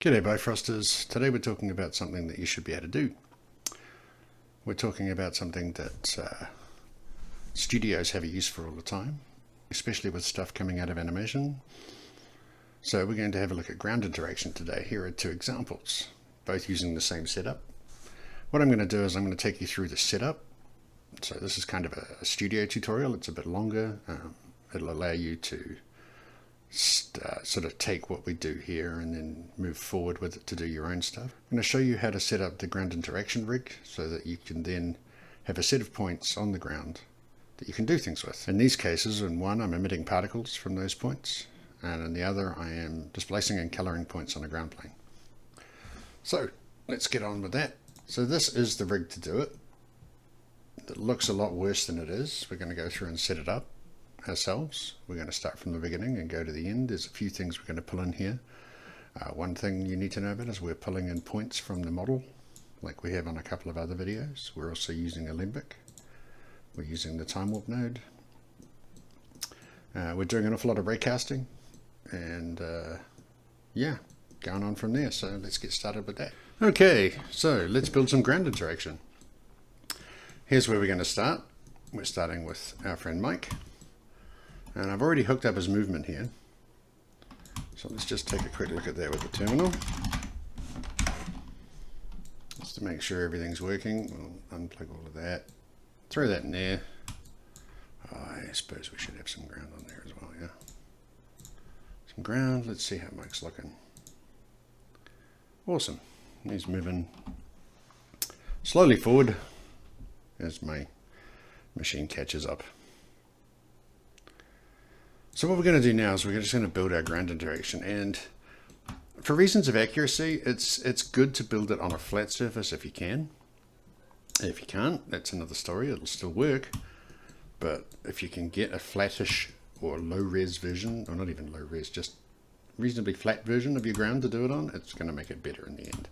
G'day Bifrosters. Today we're talking about something that you should be able to do. We're talking about something that studios have a use for all the time, especially with stuff coming out of animation. So we're going to have a look at ground interaction today. Here are two examples, both using the same setup. What I'm going to do is I'm going to take you through the setup. So this is kind of a studio tutorial. It's a bit longer. It'll allow you to sort of take what we do here and then move forward with it to do your own stuff. I'm going to show you how to set up the ground interaction rig so that you can then have a set of points on the ground that you can do things with. In these cases, in one I'm emitting particles from those points, and in the other I am displacing and coloring points on a ground plane. So let's get on with that. So this is the rig to do it. It looks a lot worse than it is. We're going to go through and set it up ourselves. We're going to start from the beginning and go to the end. There's a few things we're going to pull in here. One thing you need to know about is we're pulling in points from the model like we have on a couple of other videos. We're also using alembic. We're using the time warp node. We're doing an awful lot of raycasting, and yeah, going on from there. So let's get started with that. Okay, so let's build some ground interaction. Here's where we're going to start. We're starting with our friend Mike. And I've already hooked up his movement here. So let's just take a quick look at that with the terminal. Just to make sure everything's working. We'll unplug all of that. Throw that in there. I suppose we should have some ground on there as well, yeah. Some ground. Let's see how Mike's looking. Awesome. He's moving slowly forward as my machine catches up. So what we're going to do now is we're just going to build our ground interaction, and for reasons of accuracy, it's good to build it on a flat surface if you can. If you can't, that's another story. It'll still work, but if you can get a flattish or low res version, or not even low res, just reasonably flat version of your ground to do it on, it's going to make it better in the end.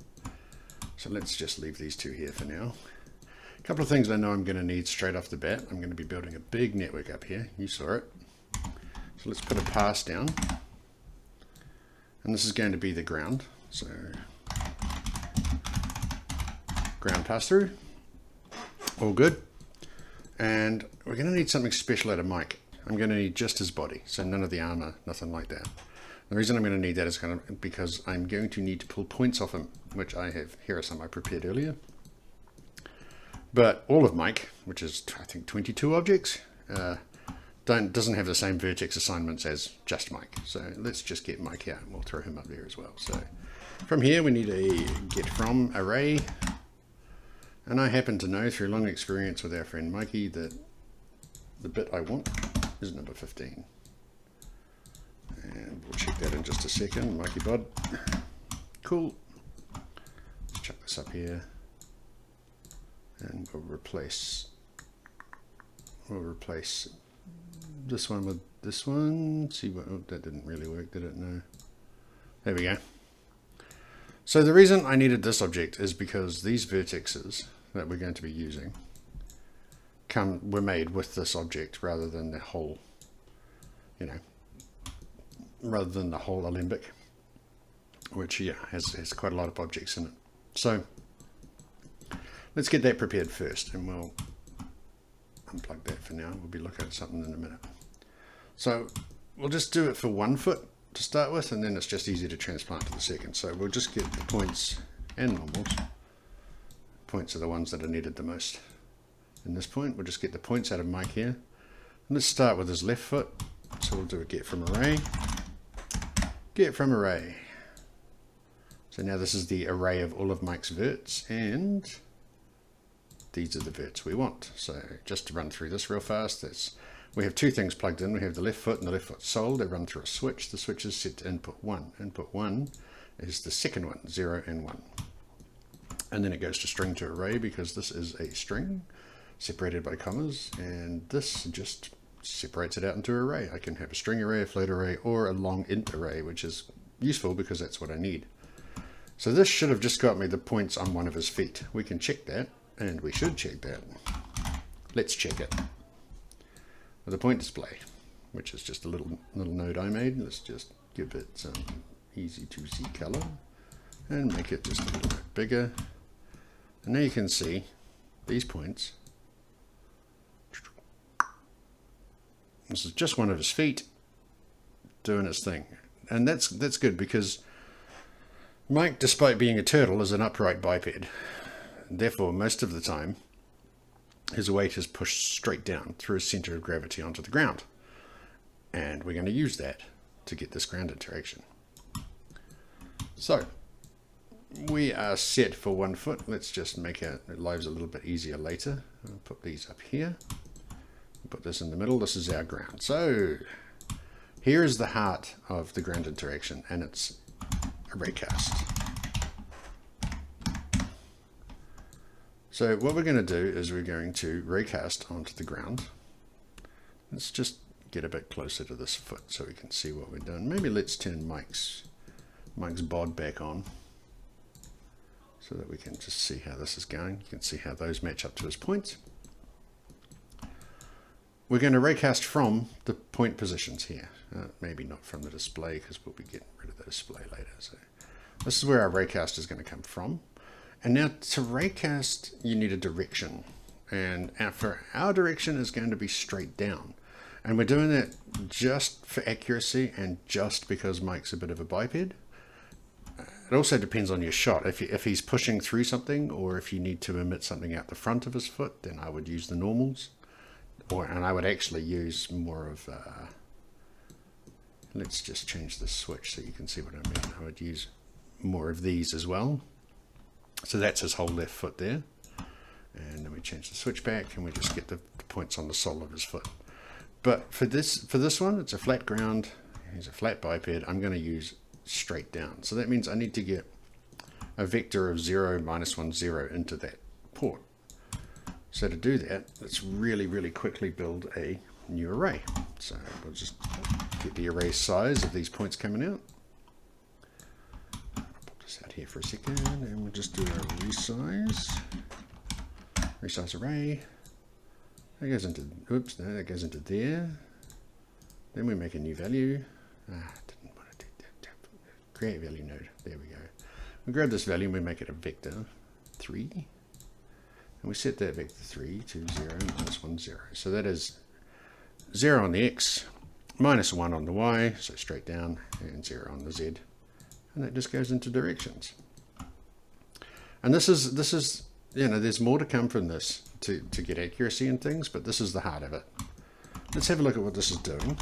So let's just leave these two here for now. A couple of things I know I'm going to need straight off the bat. I'm going to be building a big network up here. You saw it. So let's put a pass down, and this is going to be the ground. So ground pass through, all good. And we're going to need something special out of Mike. I'm going to need just his body, so none of the armor, nothing like that. The reason I'm going to need that is because I'm going to need to pull points off him, which I have. Here are some I prepared earlier. But all of Mike, which is I think 22 objects, doesn't have the same vertex assignments as just Mike. So let's just get Mike out and we'll throw him up there as well. So from here we need a get from array. And I happen to know through long experience with our friend Mikey that the bit I want is number 15. And we'll check that in just a second. Mikey bud. Cool. Let's chuck this up here. And we'll replace this one with this one. See what, oh, that didn't really work, did it? No. There we go. So the reason I needed this object is because these vertexes that we're going to be using were made with this object rather than the whole, rather than the whole alembic, which yeah has quite a lot of objects in it. So let's get that prepared first, and we'll unplug that for now. We'll be looking at something in a minute. So we'll just do it for 1 foot to start with, and then it's just easy to transplant to the second. So we'll just get the points and normals. Points are the ones that are needed the most. In this point, we'll just get the points out of Mike here. And let's start with his left foot. So we'll do a get from array. Get from array. So now this is the array of all of Mike's verts, and these are the verts we want. So just to run through this real fast, we have two things plugged in. We have the left foot and the left foot sole. They run through a switch. The switch is set to input 1. Input 1 is the second one, 0 and 1. And then it goes to string to array because this is a string separated by commas, and this just separates it out into an array. I can have a string array, a float array, or a long int array, which is useful because that's what I need. So this should have just got me the points on one of his feet. We can check that, and we should check that. Let's check it with a point display, which is just a little node I made. Let's just give it some easy to see color. and make it just a little bit bigger. And now you can see these points. This is just one of his feet doing its thing. And that's good because Mike, despite being a turtle, is an upright biped. Therefore, most of the time, his weight is pushed straight down through his center of gravity onto the ground. And we're going to use that to get this ground interaction. So, we are set for 1 foot. Let's just make our lives a little bit easier later. I'll put these up here. Put this in the middle. This is our ground. So, here is the heart of the ground interaction, and it's a raycast. So what we're going to do is we're going to raycast onto the ground. Let's just get a bit closer to this foot so we can see what we're doing. Maybe let's turn Mike's bod back on so that we can just see how this is going. You can see how those match up to his points. We're going to raycast from the point positions here. Maybe not from the display because we'll be getting rid of the display later. So this is where our raycast is going to come from. And now to raycast, you need a direction. And for our direction is going to be straight down. And we're doing that just for accuracy and just because Mike's a bit of a biped. It also depends on your shot. If he's pushing through something or if you need to emit something out the front of his foot, then I would use the normals. And I would actually use more of, let's just change the switch so you can see what I mean. I would use more of these as well. So that's his whole left foot there. And then we change the switch back and we just get the points on the sole of his foot. But for this one, it's a flat ground. He's a flat biped. I'm going to use straight down. So that means I need to get a vector of 0, -1, 0 into that port. So to do that, let's really, really quickly build a new array. So we'll just get the array size of these points coming out. I'll pop this out here for a second, and we'll just do a resize array. That goes into, oops, no, that goes into there. Then we make a new value. Didn't want to do that. Create value node. There we go. We grab this value and we make it a vector 3. And we set that vector 3 to 0, -1, 0. So that is 0 on the x, -1 on the y, so straight down, and 0 on the z. And that just goes into directions. And this is you know, there's more to come from this to get accuracy and things, but this is the heart of it. Let's have a look at what this is doing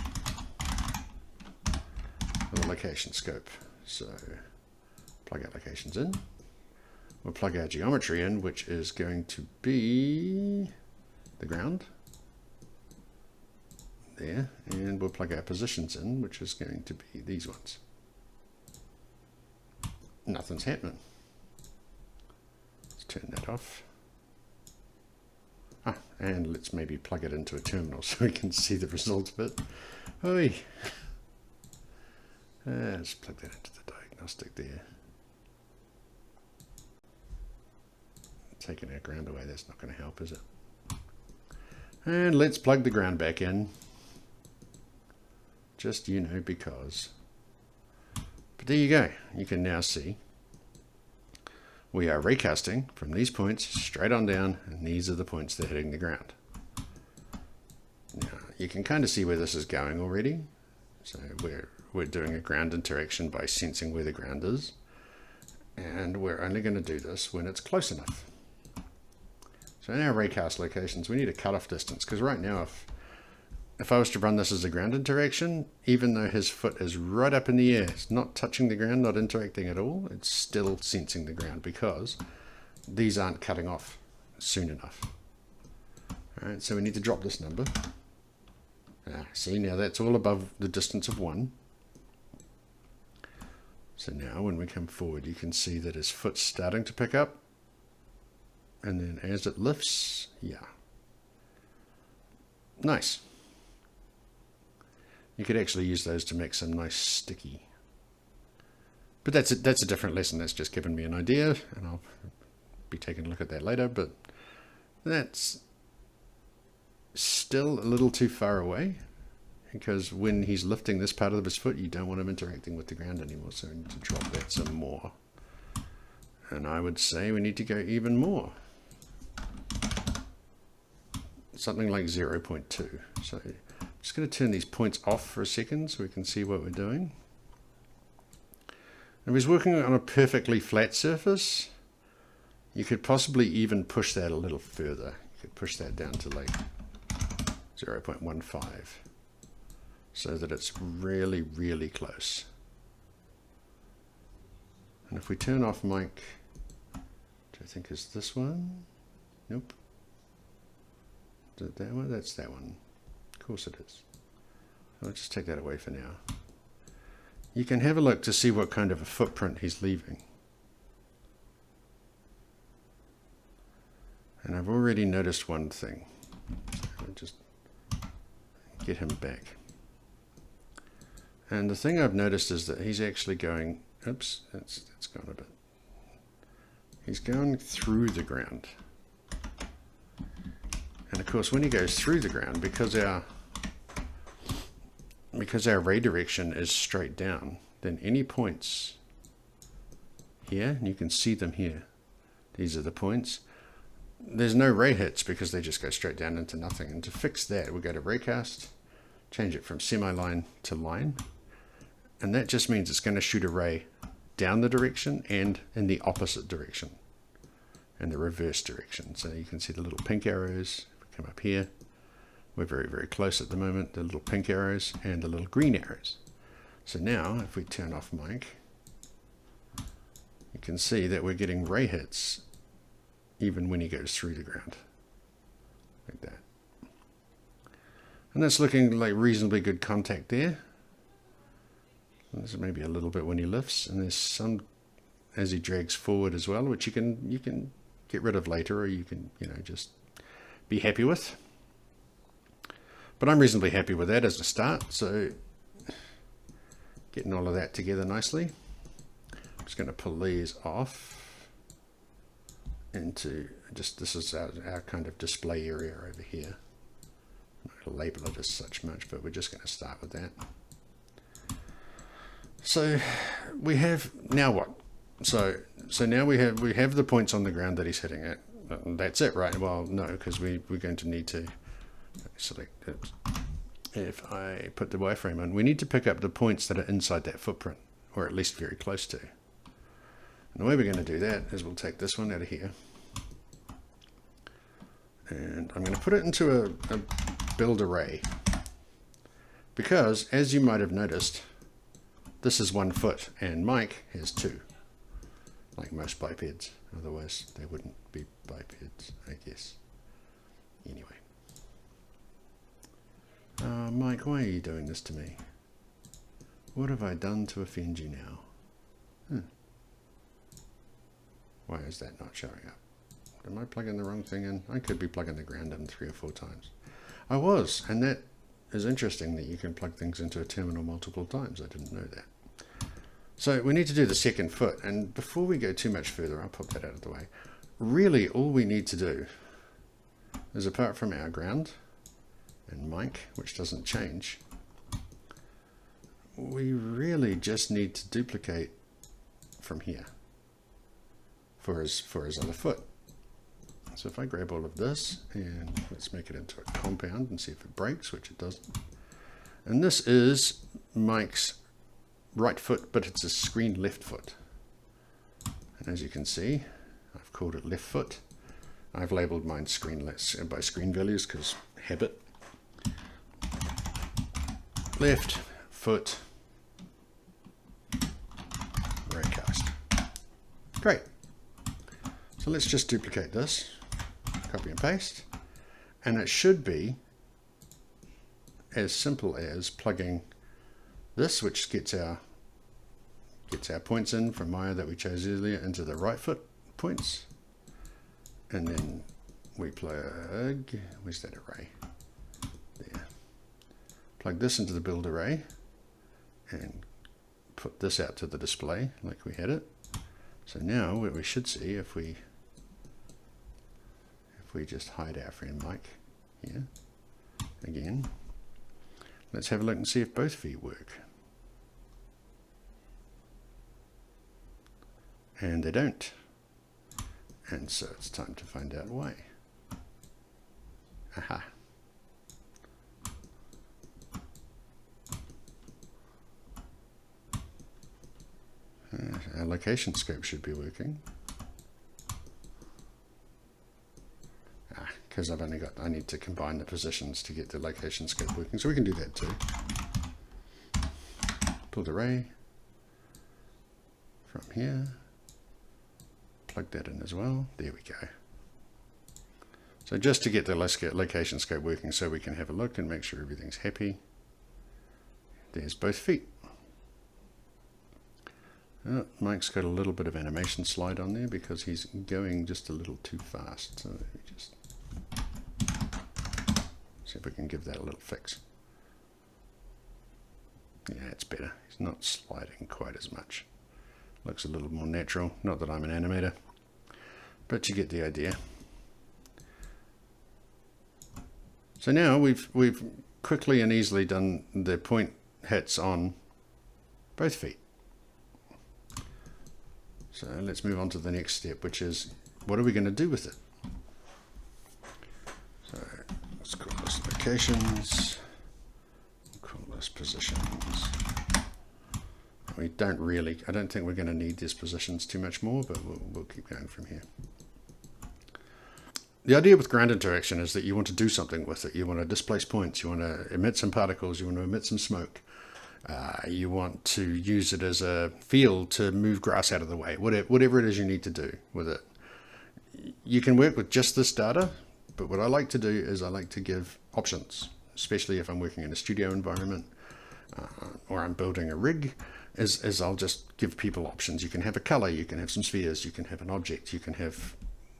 with the location scope. So plug our locations in. We'll plug our geometry in, which is going to be the ground there, and we'll plug our positions in, which is going to be these ones. Nothing's happening. Let's turn that off. And let's maybe plug it into a terminal so we can see the result of it. Oi. Let's plug that into the diagnostic there. Taking our ground away, that's not going to help, is it? And let's plug the ground back in. Just, you know, because. But there you go. You can now see we are raycasting from these points straight on down, and these are the points that are hitting the ground. Now, you can kind of see where this is going already. So we're doing a ground interaction by sensing where the ground is. And we're only going to do this when it's close enough. So in our raycast locations, we need a cutoff distance, because right now, if I was to run this as a ground interaction, even though his foot is right up in the air, it's not touching the ground, not interacting at all, it's still sensing the ground because these aren't cutting off soon enough. All right, so we need to drop this number. See, now that's all above the distance of 1. So now when we come forward, you can see that his foot's starting to pick up. And then as it lifts, yeah. Nice. You could actually use those to make some nice sticky. But that's a different lesson. That's just given me an idea, and I'll be taking a look at that later. But that's still a little too far away, because when he's lifting this part of his foot, you don't want him interacting with the ground anymore. So we need to drop that some more. And I would say we need to go even more. Something like 0.2. So I'm just going to turn these points off for a second so we can see what we're doing. If he's working on a perfectly flat surface, you could possibly even push that a little further. You could push that down to like 0.15 so that it's really, really close. And if we turn off mic, which I think is this one, nope. Is it that one? That's that one. Of course it is. I'll just take that away for now. You can have a look to see what kind of a footprint he's leaving. And I've already noticed one thing. So I'll just get him back. And the thing I've noticed is that he's actually going, oops, that's gone a bit. He's going through the ground. And of course, when he goes through the ground, because our ray direction is straight down, then any points here, and you can see them here, these are the points, there's no ray hits because they just go straight down into nothing. And to fix that, we go to Raycast, change it from semi-line to line, and that just means it's going to shoot a ray down the direction and in the opposite direction, in the reverse direction. So you can see the little pink arrows. If we come up here, we're very, very close at the moment, the little pink arrows and the little green arrows. So now, if we turn off mic, you can see that we're getting ray hits even when he goes through the ground, like that. And that's looking like reasonably good contact there. There's maybe a little bit when he lifts, and there's some as he drags forward as well, which you can get rid of later, or you can, you know, just be happy with. But I'm reasonably happy with that as a start, so getting all of that together nicely. I'm just going to pull these off into just, this is our kind of display area over here. I'm not going to label it as such much, but we're just going to start with that. So we have, now what? So now we have the points on the ground that he's hitting at. That's it, right? Well, no, because we're going to need to select it. If I put the wireframe on, we need to pick up the points that are inside that footprint, or at least very close to. And the way we're going to do that is we'll take this one out of here, and I'm going to put it into a build array, because as you might have noticed, this is 1 foot and Mike has 2, like most bipeds. Otherwise they wouldn't be bipeds, I guess. Anyway. Mike, why are you doing this to me? What have I done to offend you now? Why is that not showing up? Am I plugging the wrong thing in? I could be plugging the ground in 3 or 4 times. I was, and that is interesting that you can plug things into a terminal multiple times. I didn't know that. So we need to do the 2nd foot, and before we go too much further, I'll pop that out of the way. Really, all we need to do is, apart from our ground and mic, which doesn't change, we really just need to duplicate from here for his other foot. So if I grab all of this and let's make it into a compound and see if it breaks, which it doesn't. And this is Mike's right foot, but it's a screen left foot. And as you can see, I've called it left foot. I've labeled mine screen by screen values because habit. Left foot Raycast. Great. So let's just duplicate this, copy and paste, and it should be as simple as plugging this, which gets our points in from Maya that we chose earlier, into the right foot points, and then we plug, where's that array? There. Plug this into the build array and put this out to the display like we had it. So now what we should see, if we just hide our friend Mike here again, let's have a look and see if both feet work. And they don't. And so it's time to find out why. Aha. Our location scope should be working. Because I need to combine the positions to get the location scope working, so we can do that too. Pull the ray from here, plug that in as well. There we go. So just to get the location scope working so we can have a look and make sure everything's happy. There's both feet. Oh, Mike's got a little bit of animation slide on there because he's going just a little too fast. So let me just see if we can give that a little fix. Yeah, it's better. He's not sliding quite as much. Looks a little more natural. Not that I'm an animator, but you get the idea. So now we've quickly and easily done the point hits on both feet. So let's move on to the next step, which is what are we going to do with it? So let's call this locations, we'll call this positions. We don't really, I don't think we're going to need these positions too much more, but we'll keep going from here. The idea with ground interaction is that you want to do something with it. You want to displace points, you want to emit some particles, you want to emit some smoke. You want to use it as a field to move grass out of the way, whatever it is you need to do with it. You can work with just this data, but what I like to do is I like to give options, especially if I'm working in a studio environment or I'm building a rig, is I'll just give people options. You can have a color, you can have some spheres, you can have an object, you can have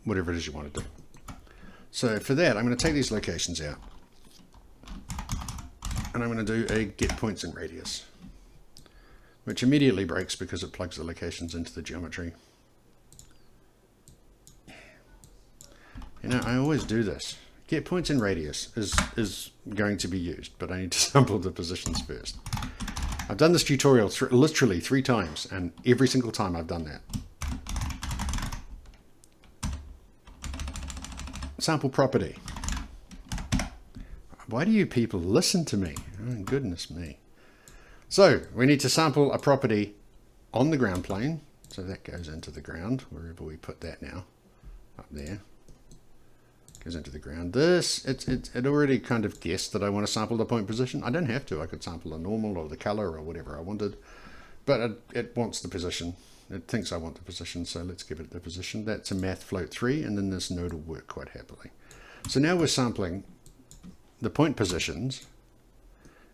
whatever it is you want to do. So for that, I'm going to take these locations out. And I'm going to do a get points in radius, which immediately breaks because it plugs the locations into the geometry. You know, I always do this. Get points in radius is going to be used, but I need to sample the positions first. I've done this tutorial literally 3 times, and every single time I've done that. Sample property. Why do you people listen to me? Oh, goodness me. So we need to sample a property on the ground plane. So that goes into the ground, wherever we put that now. Up there. Goes into the ground. This, it already kind of guessed that I want to sample the point position. I don't have to. I could sample the normal or the color or whatever I wanted. But it wants the position. It thinks I want the position, so let's give it the position. That's a math float 3, and then this node will work quite happily. So now we're sampling the point positions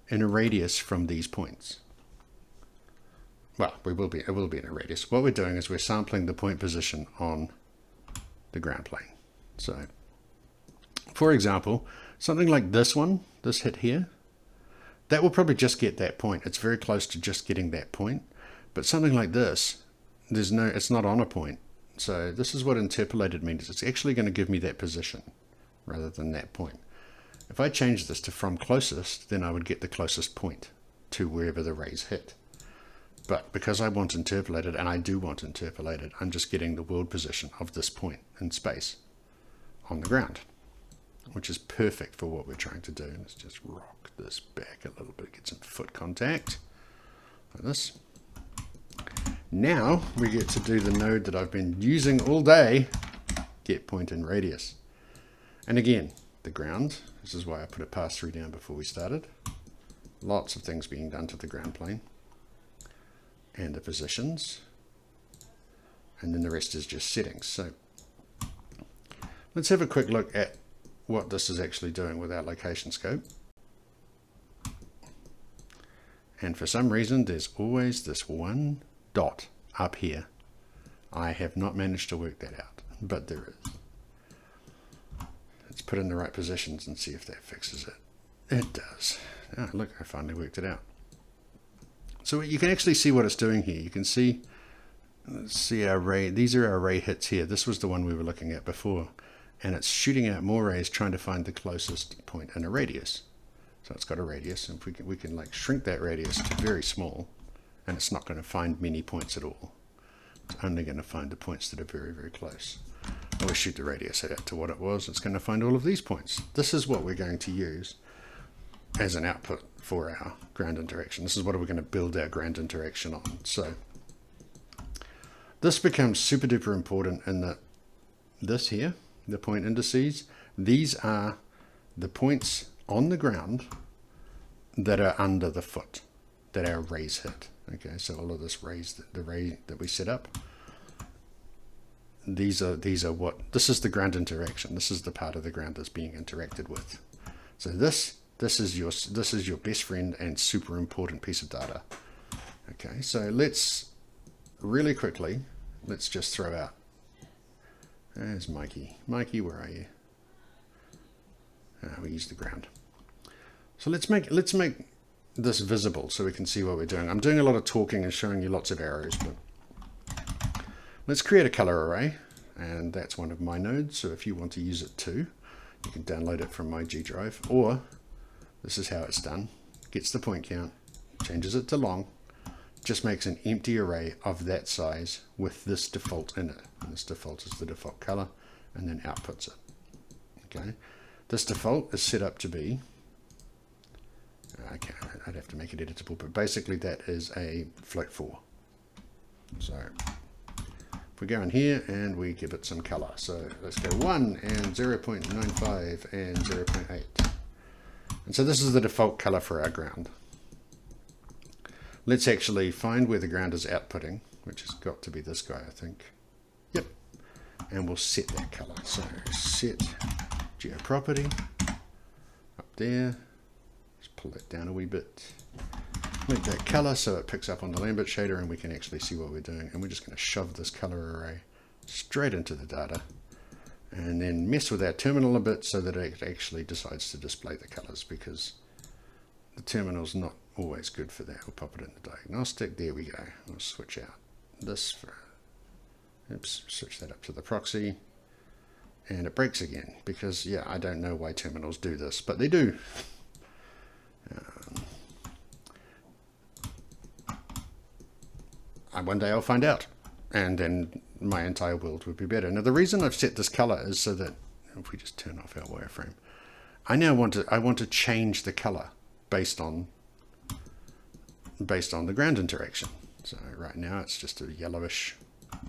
in a radius from these points. Well, it will be in a radius. What we're doing is we're sampling the point position on the ground plane. So, for example, something like this one, this hit here, that will probably just get that point. It's very close to just getting that point. But something like this, it's not on a point. So this is what interpolated means. It's actually going to give me that position rather than that point. If I change this to from closest, then I would get the closest point to wherever the rays hit. But because I want interpolated, and I do want interpolated, I'm just getting the world position of this point in space on the ground, which is perfect for what we're trying to do. Let's just rock this back a little bit, get some foot contact, like this. Now we get to do the node that I've been using all day, get point in radius. And again, the ground, this is why I put a pass-through down before we started. Lots of things being done to the ground plane. And the positions. And then the rest is just settings. So let's have a quick look at what this is actually doing with our location scope. And for some reason, there's always this one dot up here. I have not managed to work that out, but there is. Let's put in the right positions and see if that fixes it. It does. Oh, look, I finally worked it out. So you can actually see what it's doing here. You can see, let's see our ray. These are our ray hits here. This was the one we were looking at before. And it's shooting out more rays trying to find the closest point in a radius. So it's got a radius, and we can like shrink that radius to very small, and it's not going to find many points at all. It's only going to find the points that are very, very close. we shoot the radius out to what it was, it's going to find all of these points. This is what we're going to use as an output for our ground interaction. This is what we're going to build our ground interaction on. So this becomes super duper important in that this here, the point indices, these are the points on the ground that are under the foot that our rays hit. Okay, so all of this rays, the ray that we set up, these are what, this is the ground interaction. This is the part of the ground that's being interacted with. So this is your best friend and super important piece of data. Okay, so let's really quickly, let's just throw out, there's Mikey. Mikey, where are you? We use the ground. So let's make this visible so we can see what we're doing. I'm doing a lot of talking and showing you lots of arrows, but let's create a color array, and that's one of my nodes. So if you want to use it too, you can download it from my G drive, or this is how it's done. Gets the point count, changes it to long, just makes an empty array of that size with this default in it. And this default is the default color, and then outputs it. Okay, this default is set up to be, I'd have to make it editable, but basically that is a float 4. So if we go in here and we give it some color, so let's go 1 and 0.95 and 0.8. And so this is the default color for our ground. Let's actually find where the ground is outputting, which has got to be this guy, I think. Yep. And we'll set that color. So set geoproperty up there. Just pull that down a wee bit. Make that color so it picks up on the Lambert shader and we can actually see what we're doing. And we're just going to shove this color array straight into the data. And then mess with our terminal a bit so that it actually decides to display the colors, because the terminal's not always good for that. We'll pop it in the diagnostic. There we go. We'll switch out this for, oops, switch that up to the proxy. And it breaks again because, yeah, I don't know why terminals do this, but they do. One day I'll find out, and then my entire world would be better. Now the reason I've set this color is so that if we just turn off our wireframe, I want to change the color based on the ground interaction. So right now it's just a yellowish,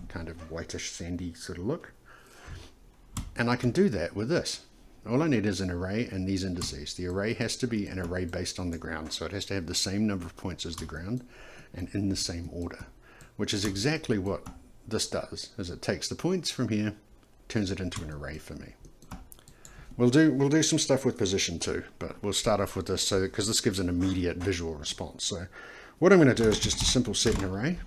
kind of whitish sandy sort of look, and I can do that with this. All I need is an array and these indices. The array has to be an array based on the ground, so it has to have the same number of points as the ground and in the same order, which is exactly what this does, is it takes the points from here, turns it into an array for me. We'll do some stuff with position too, but we'll start off with this so because this gives an immediate visual response. So what I'm going to do is just a simple set an array.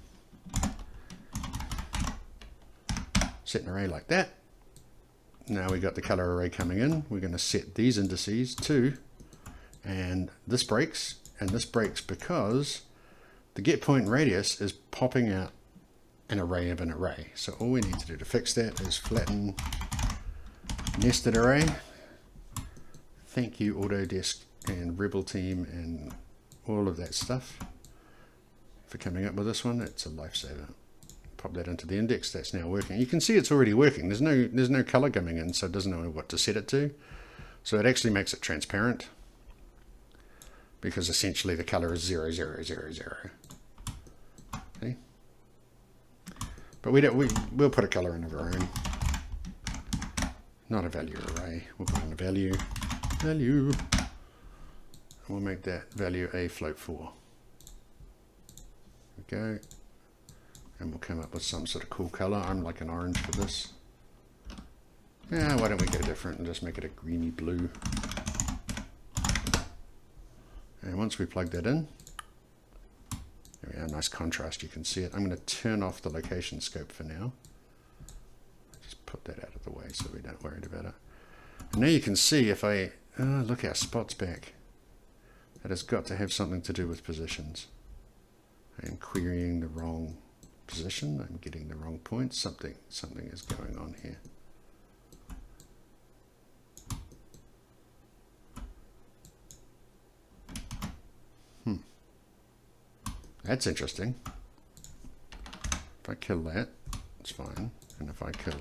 Set an array like that. Now we got the color array coming in. We're going to set these indices too, and this breaks, because the get point radius is popping out an array of an array. So all we need to do to fix that is flatten nested array. Thank you Autodesk and Rebel team and all of that stuff for coming up with this one. It's a lifesaver. Pop that into the index. That's now working. You can see it's already working. There's no color coming in, so it doesn't know what to set it to. So it actually makes it transparent, because essentially the color is 0, 0, 0, 0. Okay. But we'll put a color in of our own. Not a value array. We'll put in a value. We'll make that value a float 4. There we go. And we'll come up with some sort of cool color. I'm like an orange for this. Yeah, why don't we go different and just make it a greeny blue. And once we plug that in, there we are, nice contrast, you can see it. I'm going to turn off the location scope for now. Just put that out of the way so we don't worry about it. And now you can see if I, look, our spot's back. That has got to have something to do with positions. I am querying the wrong position. I'm getting the wrong point. Something is going on here. That's interesting. If I kill that, it's fine. And if I kill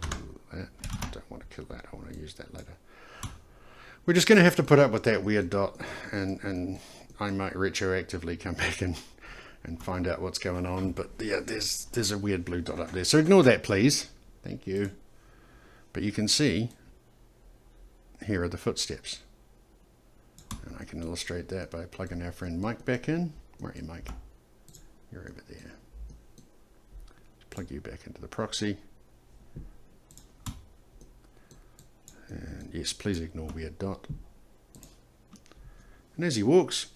that, I don't want to kill that, I want to use that later. We're just going to have to put up with that weird dot, and I might retroactively come back and find out what's going on. But yeah, there's a weird blue dot up there. So ignore that, please. Thank you. But you can see, here are the footsteps. And I can illustrate that by plugging our friend Mike back in. Where are you, Mike? You're over there. Plug you back into the proxy. And yes, please ignore weird dot. And as he walks,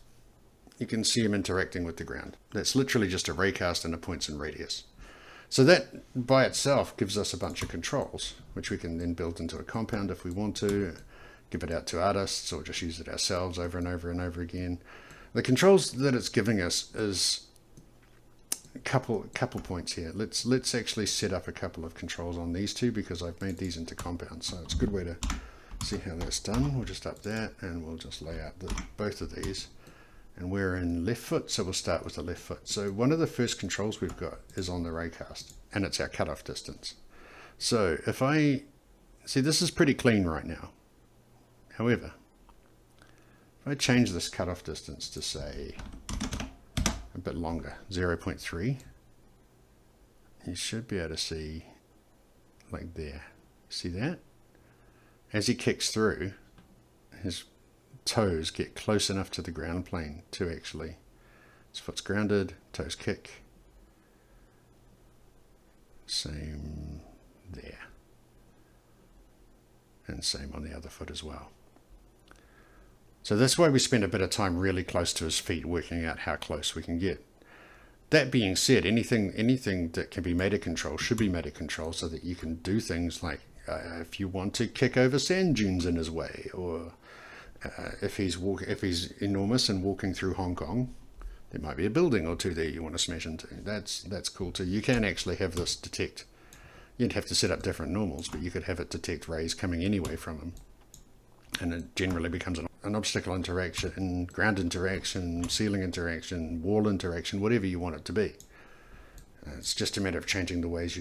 you can see him interacting with the ground. That's literally just a raycast and a points and radius. So that by itself gives us a bunch of controls, which we can then build into a compound if we want to, give it out to artists, or just use it ourselves over and over and over again. The controls that it's giving us is a couple points here. Let's actually set up a couple of controls on these two, because I've made these into compounds, so it's a good way to see how that's done. We'll just up that, and we'll just lay out both of these. And we're in left foot, so we'll start with the left foot. So one of the first controls we've got is on the raycast, and it's our cutoff distance. So if I see, this is pretty clean right now. However, if I change this cutoff distance to, say, a bit longer, 0.3, you should be able to see, like there. See that? As he kicks through, his toes get close enough to the ground plane to actually, his foot's grounded, toes kick. Same there. And same on the other foot as well. So that's why we spend a bit of time really close to his feet, working out how close we can get. That being said, anything that can be meta control should be meta control, so that you can do things like if you want to kick over sand dunes in his way, or if he's enormous and walking through Hong Kong, there might be a building or two there you want to smash into. That's cool too. You can actually have this detect. You'd have to set up different normals, but you could have it detect rays coming anyway from him, and it generally becomes an obstacle interaction, ground interaction, ceiling interaction, wall interaction, whatever you want it to be. It's just a matter of changing the ways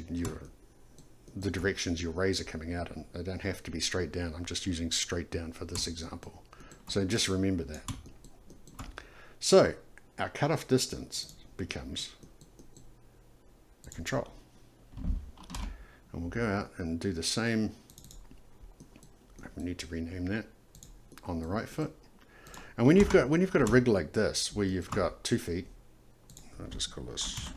the directions your rays are coming out in. They don't have to be straight down. I'm just using straight down for this example. So just remember that. So our cutoff distance becomes a control. And we'll go out and do the same. I need to rename that on the right foot. And when you've got a rig like this, where you've got 2 feet, I'll just call this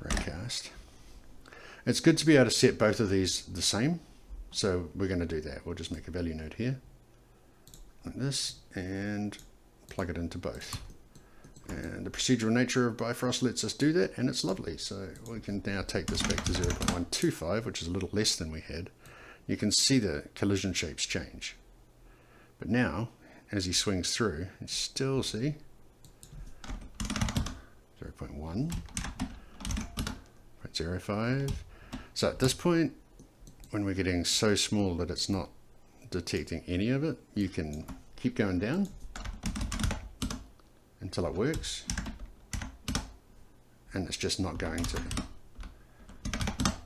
Raycast. It's good to be able to set both of these the same. So we're going to do that. We'll just make a value node here, like this, and plug it into both. And the procedural nature of Bifrost lets us do that, and it's lovely. So we can now take this back to 0.125, which is a little less than we had. You can see the collision shapes change. But now, as he swings through, you still see 0.1, 0.05. So at this point, when we're getting so small that it's not detecting any of it, you can keep going down until it works, and it's just not going to.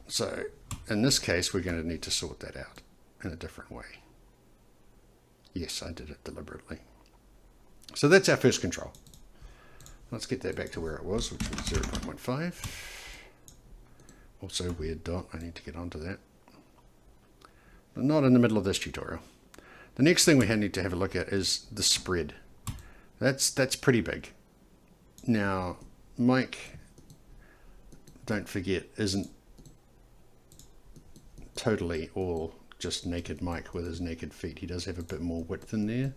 So in this case, we're going to need to sort that out in a different way. Yes, I did it deliberately. So that's our first control. Let's get that back to where it was, which was 0.15. Also weird dot, I need to get onto that. But not in the middle of this tutorial. The next thing we need to have a look at is the spread. That's pretty big. Now, Mike, don't forget, isn't totally all just naked Mike with his naked feet. He does have a bit more width in there.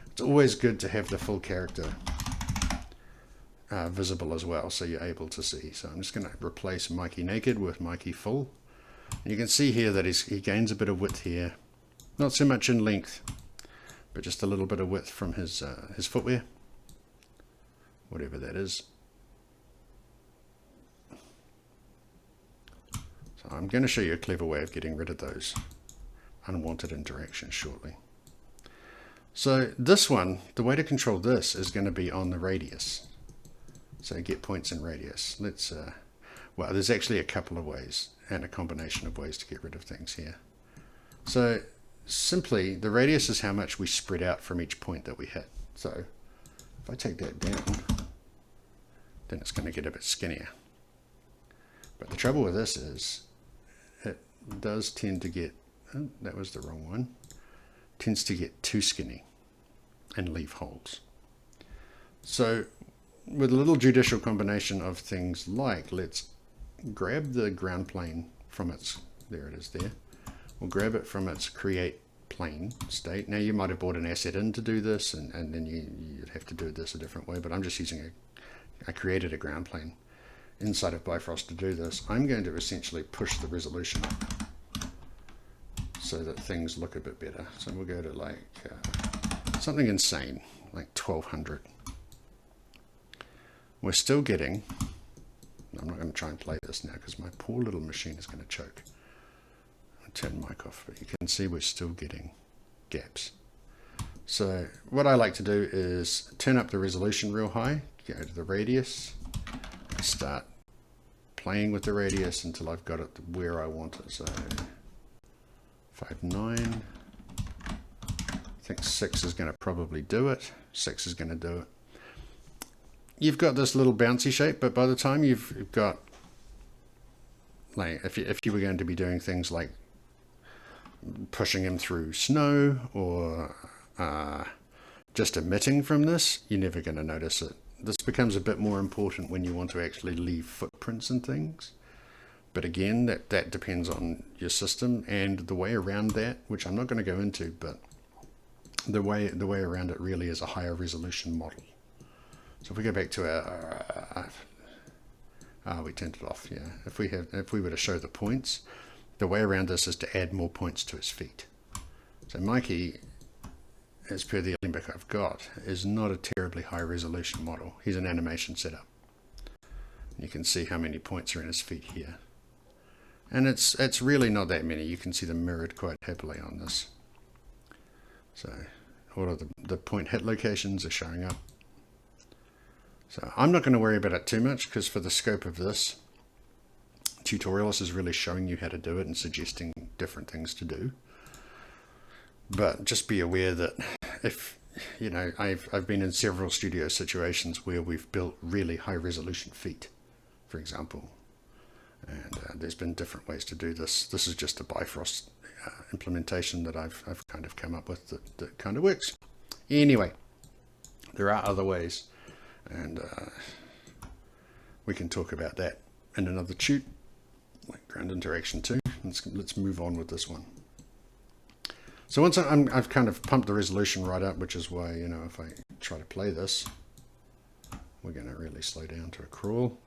It's always good to have the full character visible as well, so you're able to see. So I'm just going to replace Mikey naked with Mikey full. And you can see here that he gains a bit of width here. Not so much in length, but just a little bit of width from his footwear, whatever that is. So I'm going to show you a clever way of getting rid of those unwanted interactions shortly. So this one, the way to control this is going to be on the radius. So get points in radius. Well, there's actually a couple of ways and a combination of ways to get rid of things here. So simply, the radius is how much we spread out from each point that we hit. So if I take that down, then it's going to get a bit skinnier. But the trouble with this is it does tend to get, oh, that was the wrong one, tends to get too skinny and leave holes. So with a little judicial combination of things like, let's grab the ground plane from its, there it is there, we'll grab it from its create plane state. Now you might have brought an asset in to do this, and then you'd have to do this a different way, but I'm just using I created a ground plane inside of Bifrost to do this. I'm going to essentially push the resolution up so that things look a bit better. So we'll go to like something insane, like 1200. We're still getting, I'm not going to try and play this now because my poor little machine is going to choke. I'll turn the mic off, but you can see we're still getting gaps. So what I like to do is turn up the resolution real high, go to the radius, start playing with the radius until I've got it where I want it. So 5.9, I think 6 is going to probably do it. 6 is going to do it. You've got this little bouncy shape, but by the time you've got, like, if you were going to be doing things like pushing him through snow or just emitting from this, you're never going to notice it. This becomes a bit more important when you want to actually leave footprints and things. But again, that depends on your system and the way around that, which I'm not going to go into, but the way around it really is a higher resolution model. So if we go back to our we turned it off, yeah. If we were to show the points, the way around this is to add more points to his feet. So Mikey, as per the alembic I've got, is not a terribly high resolution model. He's an animation setup. You can see how many points are in his feet here. And it's really not that many. You can see them mirrored quite happily on this. So all of the point hit locations are showing up. So I'm not going to worry about it too much because for the scope of this tutorial, this is really showing you how to do it and suggesting different things to do. But just be aware that if, you know, I've been in several studio situations where we've built really high resolution feet, for example. And there's been different ways to do this. This is just a Bifrost implementation that I've kind of come up with that kind of works. Anyway, there are other ways. And we can talk about that in another tute, like ground interaction 2. Let's move on with this one. So once I've kind of pumped the resolution right up, which is why, you know, if I try to play this, we're going to really slow down to a crawl.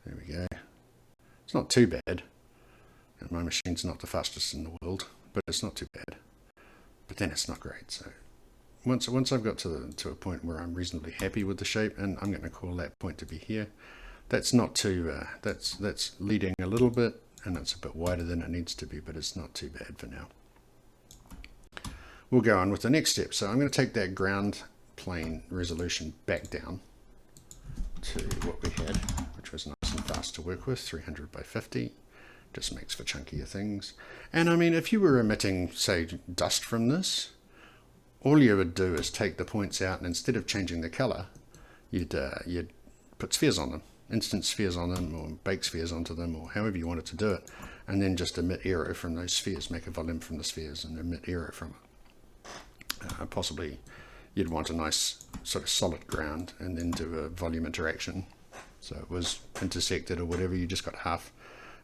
There we go. It's not too bad. My machine's not the fastest in the world, but it's not too bad. But then it's not great. So once I've got to a point where I'm reasonably happy with the shape, and I'm going to call that point to be here. That's not too, that's leading a little bit, and it's a bit wider than it needs to be, but it's not too bad for now. We'll go on with the next step. So I'm going to take that ground plane resolution back down to what we had, which was nice and fast to work with, 300 by 50. Just makes for chunkier things. And I mean, if you were emitting, say, dust from this, all you would do is take the points out, and instead of changing the color, you'd put spheres on them, instant spheres on them, or bake spheres onto them, or however you wanted to do it, and then just emit aero from those spheres, make a volume from the spheres and emit aero from it. Possibly you'd want a nice sort of solid ground and then do a volume interaction. So it was intersected or whatever, you just got half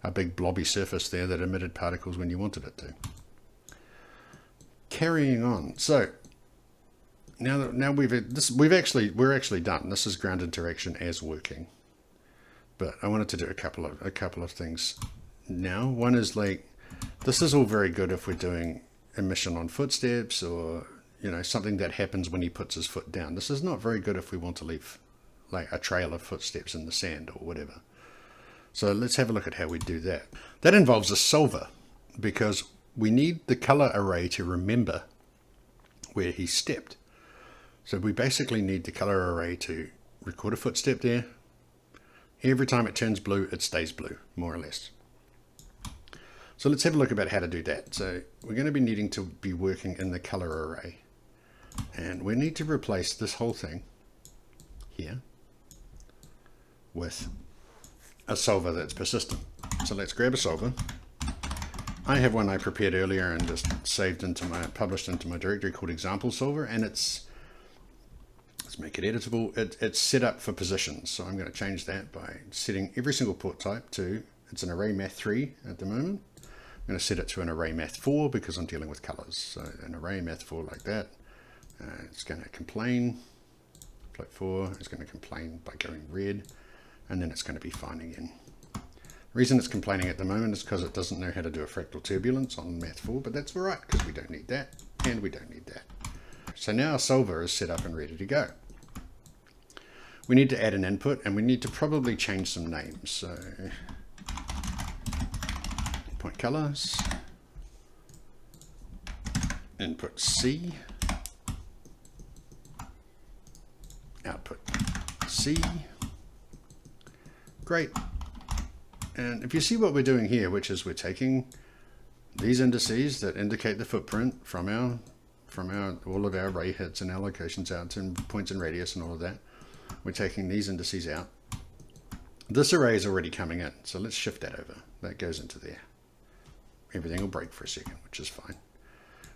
a big blobby surface there that emitted particles when you wanted it to. Carrying on. So now we're actually done. This is ground interaction as working. But I wanted to do a couple of things now. One is like, this is all very good if we're doing emission on footsteps, or you know, something that happens when he puts his foot down. This is not very good if we want to leave like a trail of footsteps in the sand or whatever. So let's have a look at how we do that. That involves a solver, because we need the color array to remember where he stepped. So we basically need the color array to record a footstep there, Every time it turns blue, it stays blue, more or less. So let's have a look about how to do that. So we're going to be needing to be working in the color array. And we need to replace this whole thing here with a solver that's persistent. So let's grab a solver. I have one I prepared earlier and just published into my directory called example solver, and let's make it editable. It's set up for positions, so I'm going to change that by setting every single port type to, it's an array math 3 at the moment. I'm going to set it to an array math 4 because I'm dealing with colors. So an array math 4 like that. It's going to complain. Float 4 is going to complain by going red, and then it's going to be fine again. The reason it's complaining at the moment is because it doesn't know how to do a fractal turbulence on math 4, but that's all right because we don't need that, and we don't need that. So now our solver is set up and ready to go. We need to add an input, and we need to probably change some names. So point colors, input C, output C. Great. And if you see what we're doing here, which is we're taking these indices that indicate the footprint from all of our array hits and allocations out to points and radius and all of that. We're taking these indices out. This array is already coming in, so let's shift that over. That goes into there. Everything will break for a second, which is fine.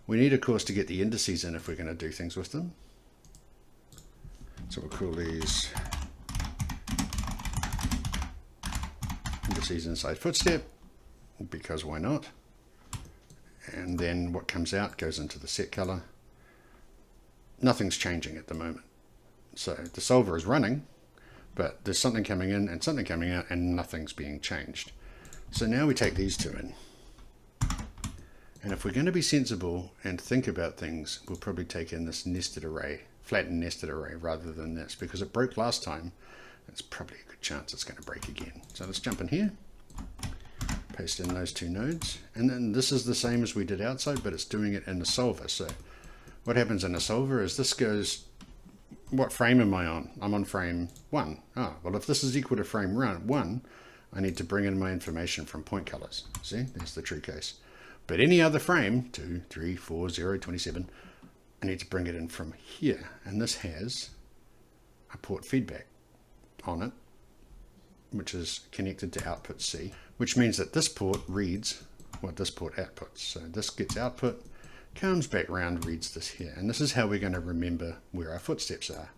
We need, of course, to get the indices in if we're going to do things with them. So we'll call these indices inside footstep, because why not? And then what comes out goes into the set color. Nothing's changing at the moment. So the solver is running, but there's something coming in and something coming out, and nothing's being changed. So now we take these two in. And if we're going to be sensible and think about things, we'll probably take in this nested array, flattened nested array, rather than this, because it broke last time. It's probably a good chance it's going to break again. So let's jump in here, paste in those two nodes, and then this is the same as we did outside, but it's doing it in the solver. So what happens in the solver is this goes, what frame am I on? I'm on frame 1. Ah, well, if this is equal to frame 1, I need to bring in my information from point colors. See, there's the true case. But any other frame, 2, 3, 4, 0, 27, I need to bring it in from here. And this has a port feedback on it, which is connected to output C, which means that this port reads what this port outputs. So this gets output, comes back around, reads this here. And this is how we're going to remember where our footsteps are.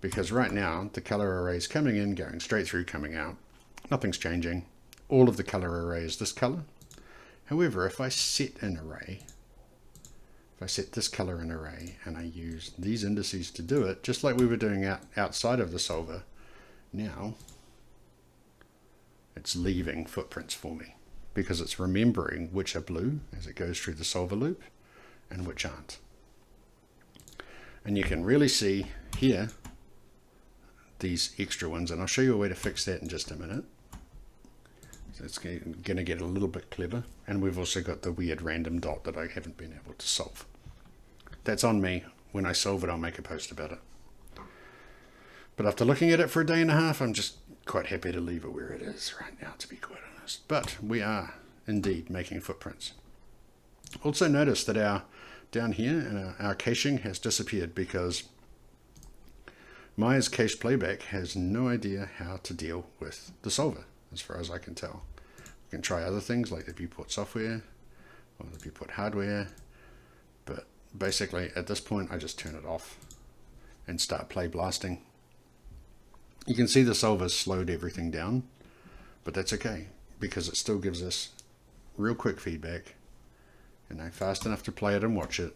Because right now, the color array is coming in, going straight through, coming out. Nothing's changing. All of the color array is this color. However, if I set an array, if I set this color in array and I use these indices to do it, just like we were doing outside of the solver, now it's leaving footprints for me because it's remembering which are blue as it goes through the solver loop and which aren't. And you can really see here these extra ones, and I'll show you a way to fix that in just a minute. So it's going to get a little bit clever, and we've also got the weird random dot that I haven't been able to solve. That's on me. When I solve it, I'll make a post about it. But after looking at it for a day and a half, I'm just quite happy to leave it where it is right now, to be quite honest. But we are indeed making footprints. Also notice that down here, our caching has disappeared because Maya's cache playback has no idea how to deal with the solver, as far as I can tell. We can try other things like the viewport software or the viewport hardware, but basically at this point I just turn it off and start play blasting. You can see the solver's slowed everything down, but that's okay because it still gives us real quick feedback, fast enough to play it and watch it.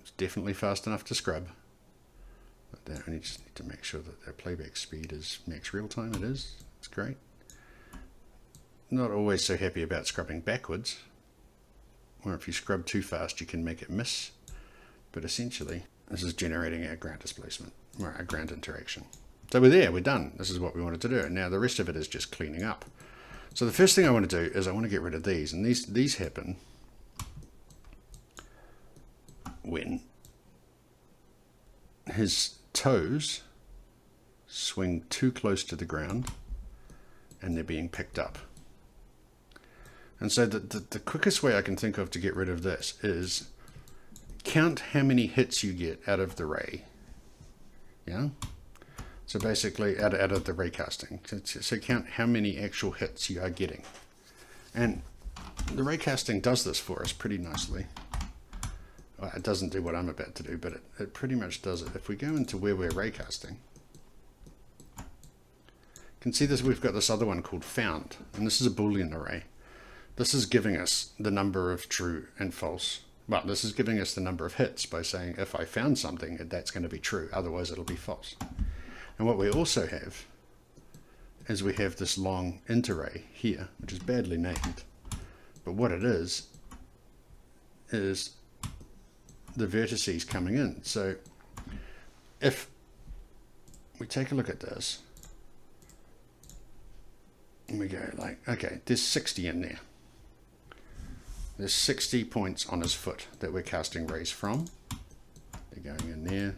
It's definitely fast enough to scrub. But then I just need to make sure that their playback speed is max real time. It is. It's great. Not always so happy about scrubbing backwards, or if you scrub too fast you can make it miss. But essentially this is generating our ground displacement, or our ground interaction. So we're there, we're done. This is what we wanted to do. Now the rest of it is just cleaning up. So the first thing I want to do is I want to get rid of these, and these happen when his toes swing too close to the ground and they're being picked up. And so the quickest way I can think of to get rid of this is count how many hits you get out of the ray. Yeah. So basically out of the raycasting. So count how many actual hits you are getting. And the raycasting does this for us pretty nicely. Well, it doesn't do what I'm about to do, but it pretty much does it. If we go into where we're raycasting, you can see this, we've got this other one called found, and this is a Boolean array. This is giving us the number of true and false. Well, this is giving us the number of hits by saying if I found something, that's going to be true, otherwise it'll be false. And what we also have is we have this long int array here, which is badly named. But what it is the vertices coming in. So if we take a look at this, and we go like, okay, there's 60 in there. There's 60 points on his foot that we're casting rays from. They're going in there,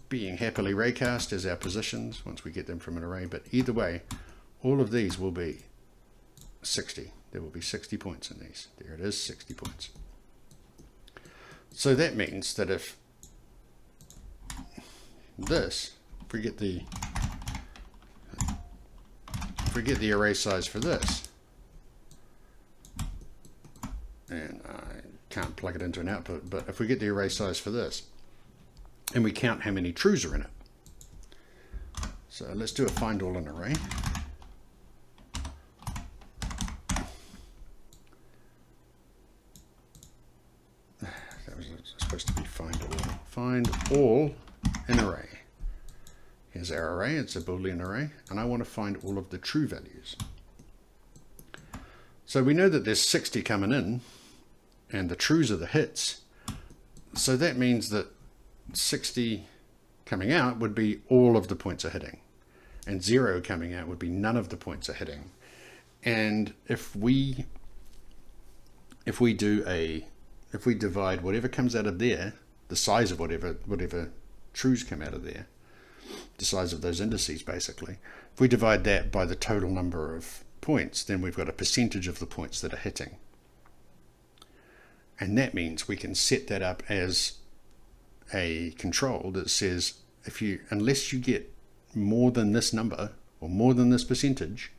being happily raycast as our positions once we get them from an array. But either way, all of these will be 60. There will be 60 points in these. There it is, 60 points. So that means that if we get the array size for this, and I can't plug it into an output, but if we get the array size for this, and we count how many trues are in it. So let's do a find all in array. That was supposed to be find all. Find all in array. Here's our array, it's a Boolean array, and I want to find all of the true values. So we know that there's 60 coming in, and the trues are the hits. So that means that 60 coming out would be all of the points are hitting, and 0 coming out would be none of the points are hitting. And if we divide whatever comes out of there, the size of whatever trues come out of there, the size of those indices basically, if we divide that by the total number of points, then we've got a percentage of the points that are hitting. And that means we can set that up as a control that says unless you get more than this number or more than this percentage,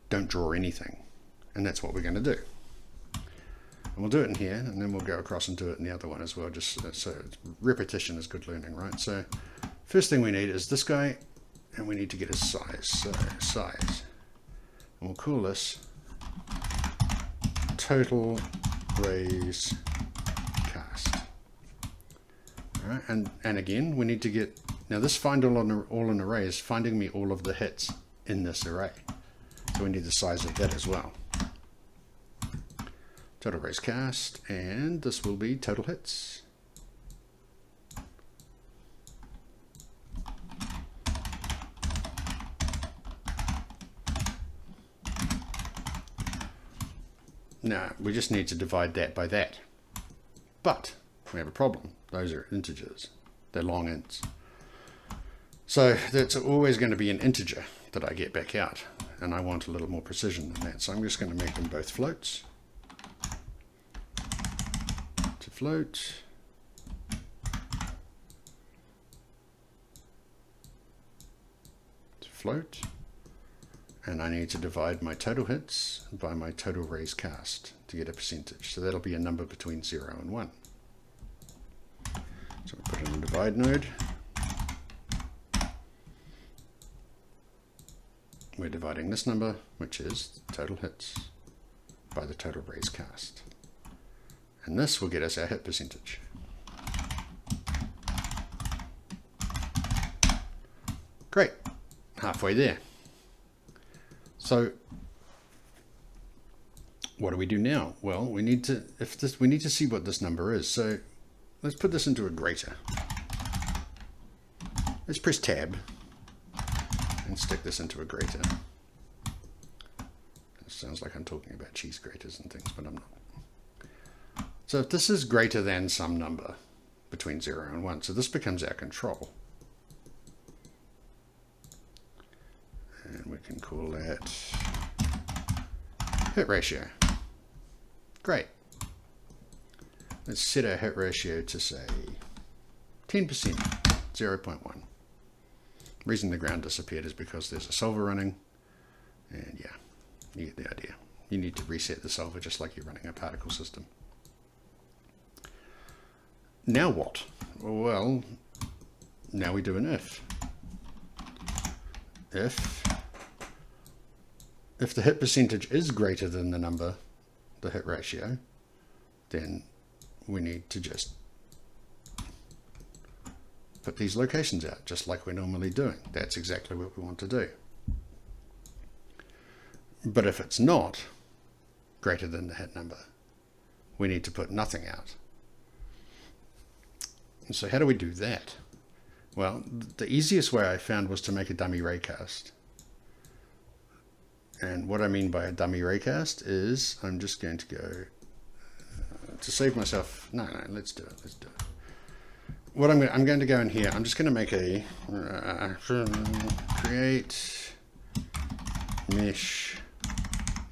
don't draw anything. And that's what we're going to do. And we'll do it in here, and then we'll go across and do it in the other one as well, just so repetition is good learning, right? So first thing we need is this guy, and we need to get his size. So size. And we'll call this total rays cast. All right, and again, we need to get, now this find all in array is finding me all of the hits in this array. So we need the size of that as well. Total rays cast, and this will be total hits. Now, we just need to divide that by that. But we have a problem. Those are integers. They're long ints. So that's always going to be an integer that I get back out. And I want a little more precision than that. So I'm just going to make them both floats. To float. To float. And I need to divide my total hits by my total rays cast to get a percentage. So that'll be a number between 0 and 1. So we put in a divide node. We're dividing this number, which is total hits, by the total rays cast. And this will get us our hit percentage. Great, halfway there. So what do we do now? Well, we need to see what this number is. So let's put this into a greater. Let's press tab and stick this into a grater. It sounds like I'm talking about cheese graters and things, but I'm not. So if this is greater than some number between 0 and 1, so this becomes our control. hit ratio. Great. Let's set our hit ratio to say 10%, 0.1. The reason the ground disappeared is because there's a solver running, and yeah, you get the idea. You need to reset the solver just like you're running a particle system. Now what? Well, now we do an if. If the hit percentage is greater than the number, the hit ratio, then we need to just put these locations out just like we're normally doing. That's exactly what we want to do. But if it's not greater than the hit number, we need to put nothing out. And so how do we do that? Well, the easiest way I found was to make a dummy raycast. And what I mean by a dummy raycast is I'm just going to go to save myself. No, let's do it. What I'm going to go in here. I'm just going to make a create mesh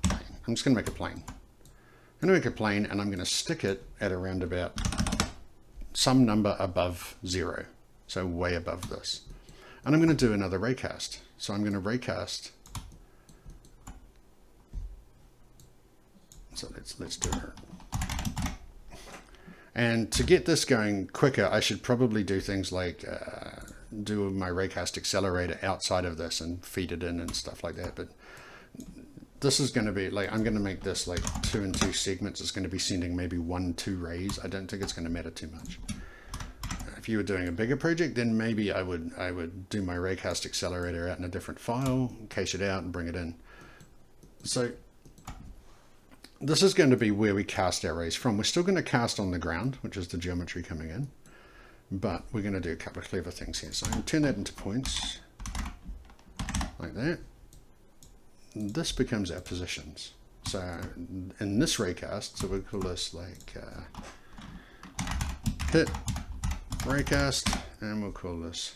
plane. I'm just going to make a plane. I'm going to make a plane, and I'm going to stick it at around about some number above 0, so way above this. And I'm going to do another raycast. So I'm going to raycast. So let's do it. And to get this going quicker, I should probably do things like do my Raycast accelerator outside of this and feed it in and stuff like that. But this is going to be like, I'm going to make this like 2 and 2 segments. It's going to be sending maybe 1, 2 rays. I don't think it's going to matter too much. If you were doing a bigger project, then maybe I would do my Raycast accelerator out in a different file, cache it out and bring it in. So this is going to be where we cast our rays from. We're still going to cast on the ground, which is the geometry coming in, but we're going to do a couple of clever things here. So I'm going to turn that into points like that. And this becomes our positions. So in this raycast, so we'll call this like hit raycast, and we'll call this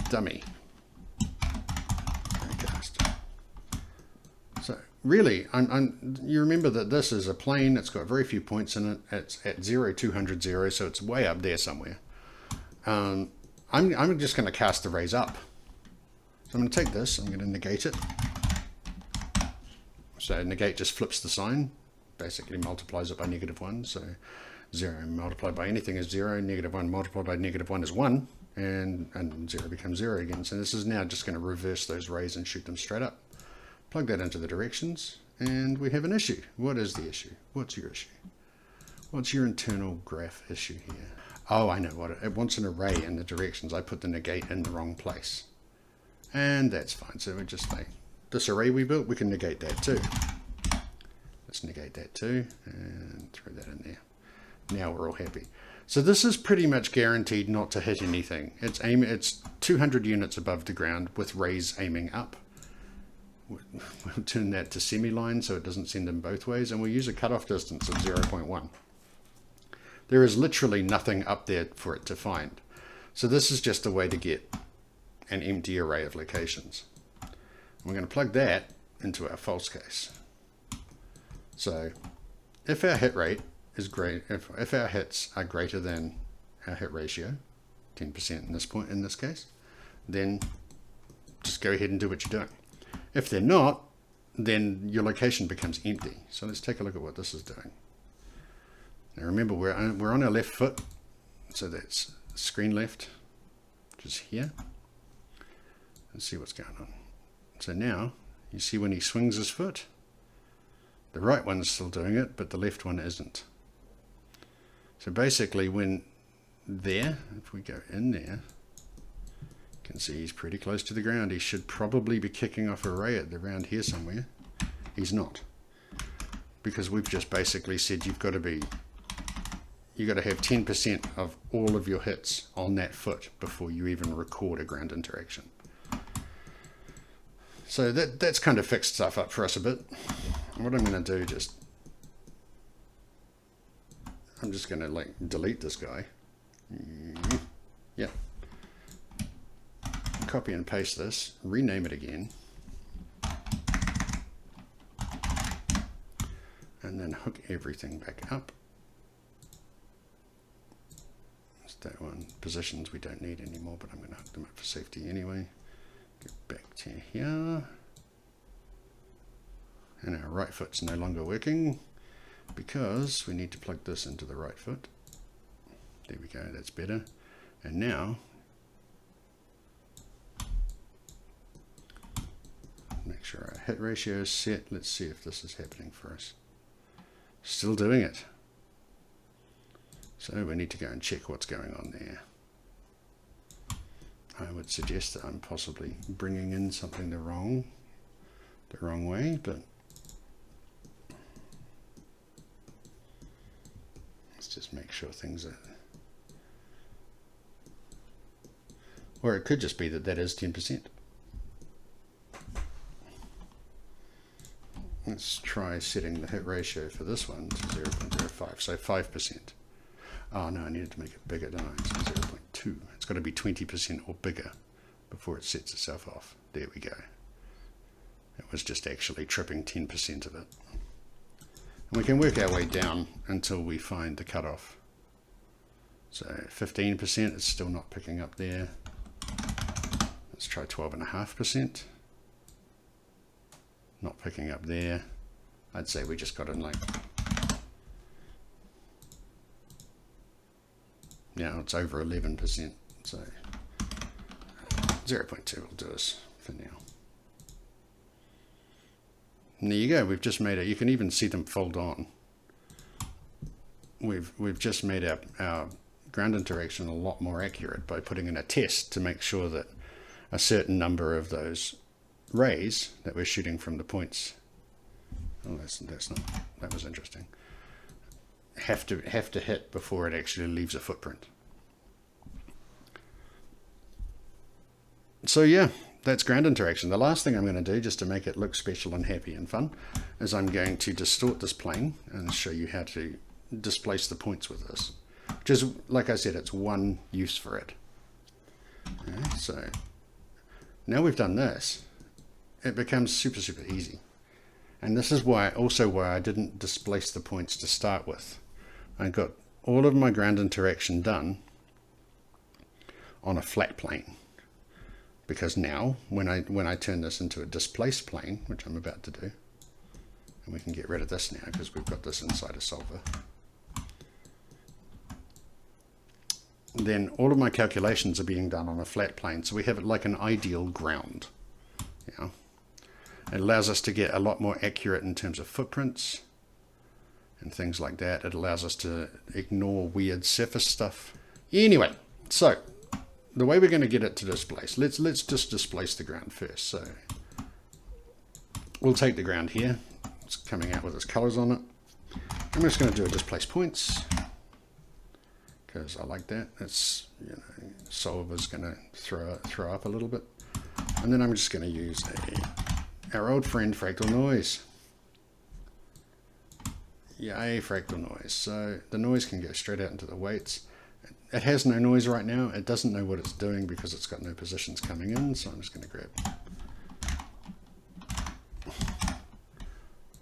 dummy raycast. So really, you remember that this is a plane. It's got very few points in it. It's at 0, 200, 0, so it's way up there somewhere. I'm just going to cast the rays up. So I'm going to take this, I'm going to negate it. So negate just flips the sign, basically multiplies it by -1. So 0 multiplied by anything is 0, -1 multiplied by -1 is 1, and 0 becomes 0 again. So this is now just going to reverse those rays and shoot them straight up. Plug that into the directions, and we have an issue. What is the issue? What's your issue? What's your internal graph issue here? Oh, I know what it wants, an array in the directions. I put the negate in the wrong place. And that's fine. So we're just like, this array we built, we can negate that too. Let's negate that too, and throw that in there. Now we're all happy. So this is pretty much guaranteed not to hit anything. It's 200 units above the ground with rays aiming up. We'll turn that to semi-line so it doesn't send them both ways, and we'll use a cutoff distance of 0.1. There is literally nothing up there for it to find. So this is just a way to get an empty array of locations. We're going to plug that into our false case. So if our hit rate is great, if our hits are greater than our hit ratio, 10% in this case, then just go ahead and do what you're doing. If they're not, then your location becomes empty. So let's take a look at what this is doing. Now remember, we're on our left foot, so that's screen left, which is here. Let's see what's going on. So now, you see when he swings his foot, the right one's still doing it, but the left one isn't. So basically when there, if we go in there, you can see he's pretty close to the ground. He should probably be kicking off a ray at around here somewhere. He's not, because we've just basically said you've got to have 10% of all of your hits on that foot before you even record a ground interaction. So that's kind of fixed stuff up for us a bit. What I'm going to do, I'm just going to like delete this guy. Yeah. copy and paste this, rename it again, and then hook everything back up. That one, positions we don't need anymore, but I'm going to hook them up for safety anyway. Get back to here. And our right foot's no longer working because we need to plug this into the right foot. There we go, that's better. And now, make sure our hit ratio is set. Let's see if this is happening for us. Still doing it. So we need to go and check what's going on there. I would suggest that I'm possibly bringing in something the wrong way, but let's just make sure things are. Or it could just be that that is 10%. Let's try setting the hit ratio for this one to 0.05, so 5%. Oh no, I needed to make it bigger, don't I? So 0.2. It's got to be 20% or bigger before it sets itself off. There we go. It was just actually tripping 10% of it. And we can work our way down until we find the cutoff. So 15%, it's still not picking up there. Let's try 12.5%. Not picking up there. I'd say we just got in like, now it's over 11%, so 0.2 will do us for now. And there you go, we've just made it. You can even see them fold on. We've just made our ground interaction a lot more accurate by putting in a test to make sure that a certain number of those rays that we're shooting from the points, oh that's not, that was interesting, have to hit before it actually leaves a footprint. So yeah, that's ground interaction. The last thing I'm going to do, just to make it look special and happy and fun, is I'm going to distort this plane and show you how to displace the points with this, which is, like I said, it's one use for it. Okay, so now we've done this, it becomes super easy. And this is why I didn't displace the points to start with. I got all of my ground interaction done on a flat plane, because now when I turn this into a displaced plane, which I'm about to do, and we can get rid of this now because we've got this inside a solver, then all of my calculations are being done on a flat plane, so we have it like an ideal ground. Yeah, it allows us to get a lot more accurate in terms of footprints and things like that. It allows us to ignore weird surface stuff. Anyway, so the way we're going to get it to displace, let's just displace the ground first. So we'll take the ground here. It's coming out with its colors on it. I'm just going to do a displace points because I like that. It's, you know, solver's going to throw up a little bit. And then I'm just going to use our old friend fractal noise. Yay, fractal noise. So the noise can go straight out into the weights. It has no noise right now. It doesn't know what it's doing because it's got no positions coming in. So I'm just going to grab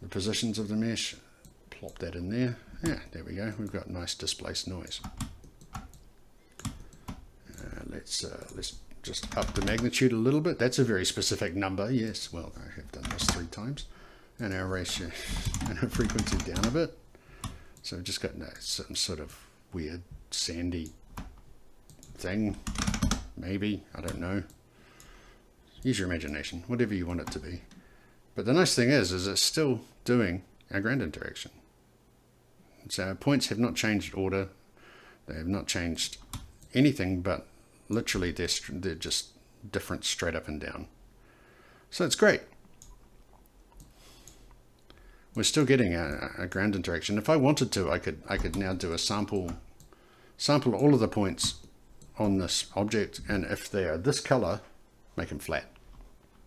the positions of the mesh, plop that in there. Yeah, there we go. We've got nice displaced noise. Let's just up the magnitude a little bit. That's a very specific number. Yes, well, I have done this 3 times. And our ratio and our frequency down a bit. So we've just got some sort of weird sandy thing. Maybe, I don't know. Use your imagination, whatever you want it to be. But the nice thing is it's still doing our ground interaction. So our points have not changed order. They have not changed anything, but literally they're just different straight up and down. So it's great. We're still getting a ground interaction. If I wanted to, I could now do a sample all of the points on this object, and if they are this color, make them flat.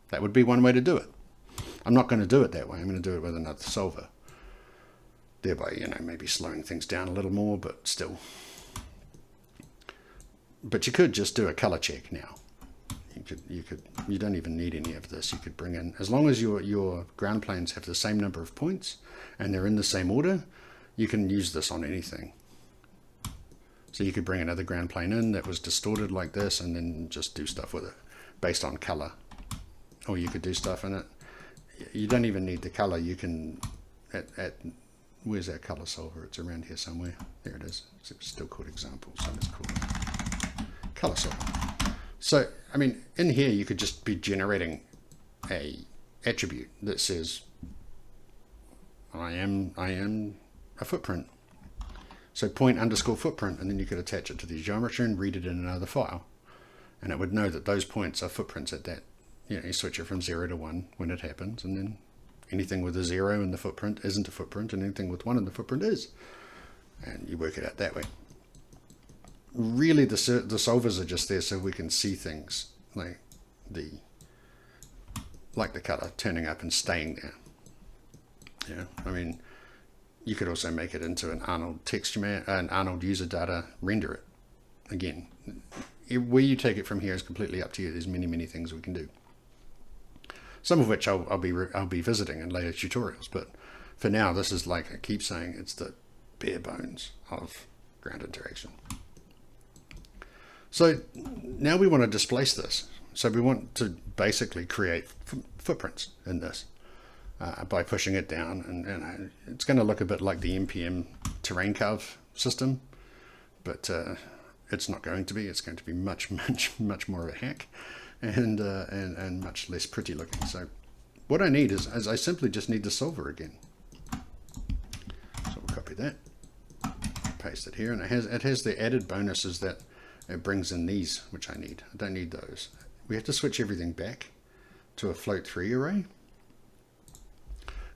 That would be one way to do it. I'm not going to do it that way. I'm going to do it with another solver. Thereby, you know, maybe slowing things down a little more, but still. But you could just do a color check now. You you don't even need any of this. You could bring in, as long as your ground planes have the same number of points and they're in the same order, you can use this on anything. So you could bring another ground plane in that was distorted like this and then just do stuff with it based on color. Or you could do stuff in it. You don't even need the color. You can, where's our color solver? It's around here somewhere. There it is. It's still called example, so let's call it color solver. So, I mean, in here you could just be generating a attribute that says, I am a footprint. So point underscore footprint, and then you could attach it to the geometry and read it in another file. And it would know that those points are footprints at that. You switch it from 0 to 1 when it happens, and then anything with a 0 in the footprint isn't a footprint, and anything with 1 in the footprint is. And you work it out that way. Really, the solvers are just there so we can see things like the color turning up and staying there. Yeah, I mean, you could also make it into an Arnold texture, an Arnold user data, render it. Again, where you take it from here is completely up to you. There's many things we can do. Some of which I'll be visiting in later tutorials, but for now, this is, like I keep saying, it's the bare bones of ground interaction. So now we want to displace this. So we want to basically create footprints in this by pushing it down, and it's going to look a bit like the NPM terrain curve system, but it's not going to be. It's going to be much more of a hack, and much less pretty looking. So what I need is I simply just need the solver again. So we'll copy that, paste it here, and it has the added bonuses that it brings in these, which I need. I don't need those. We have to switch everything back to a float 3 array,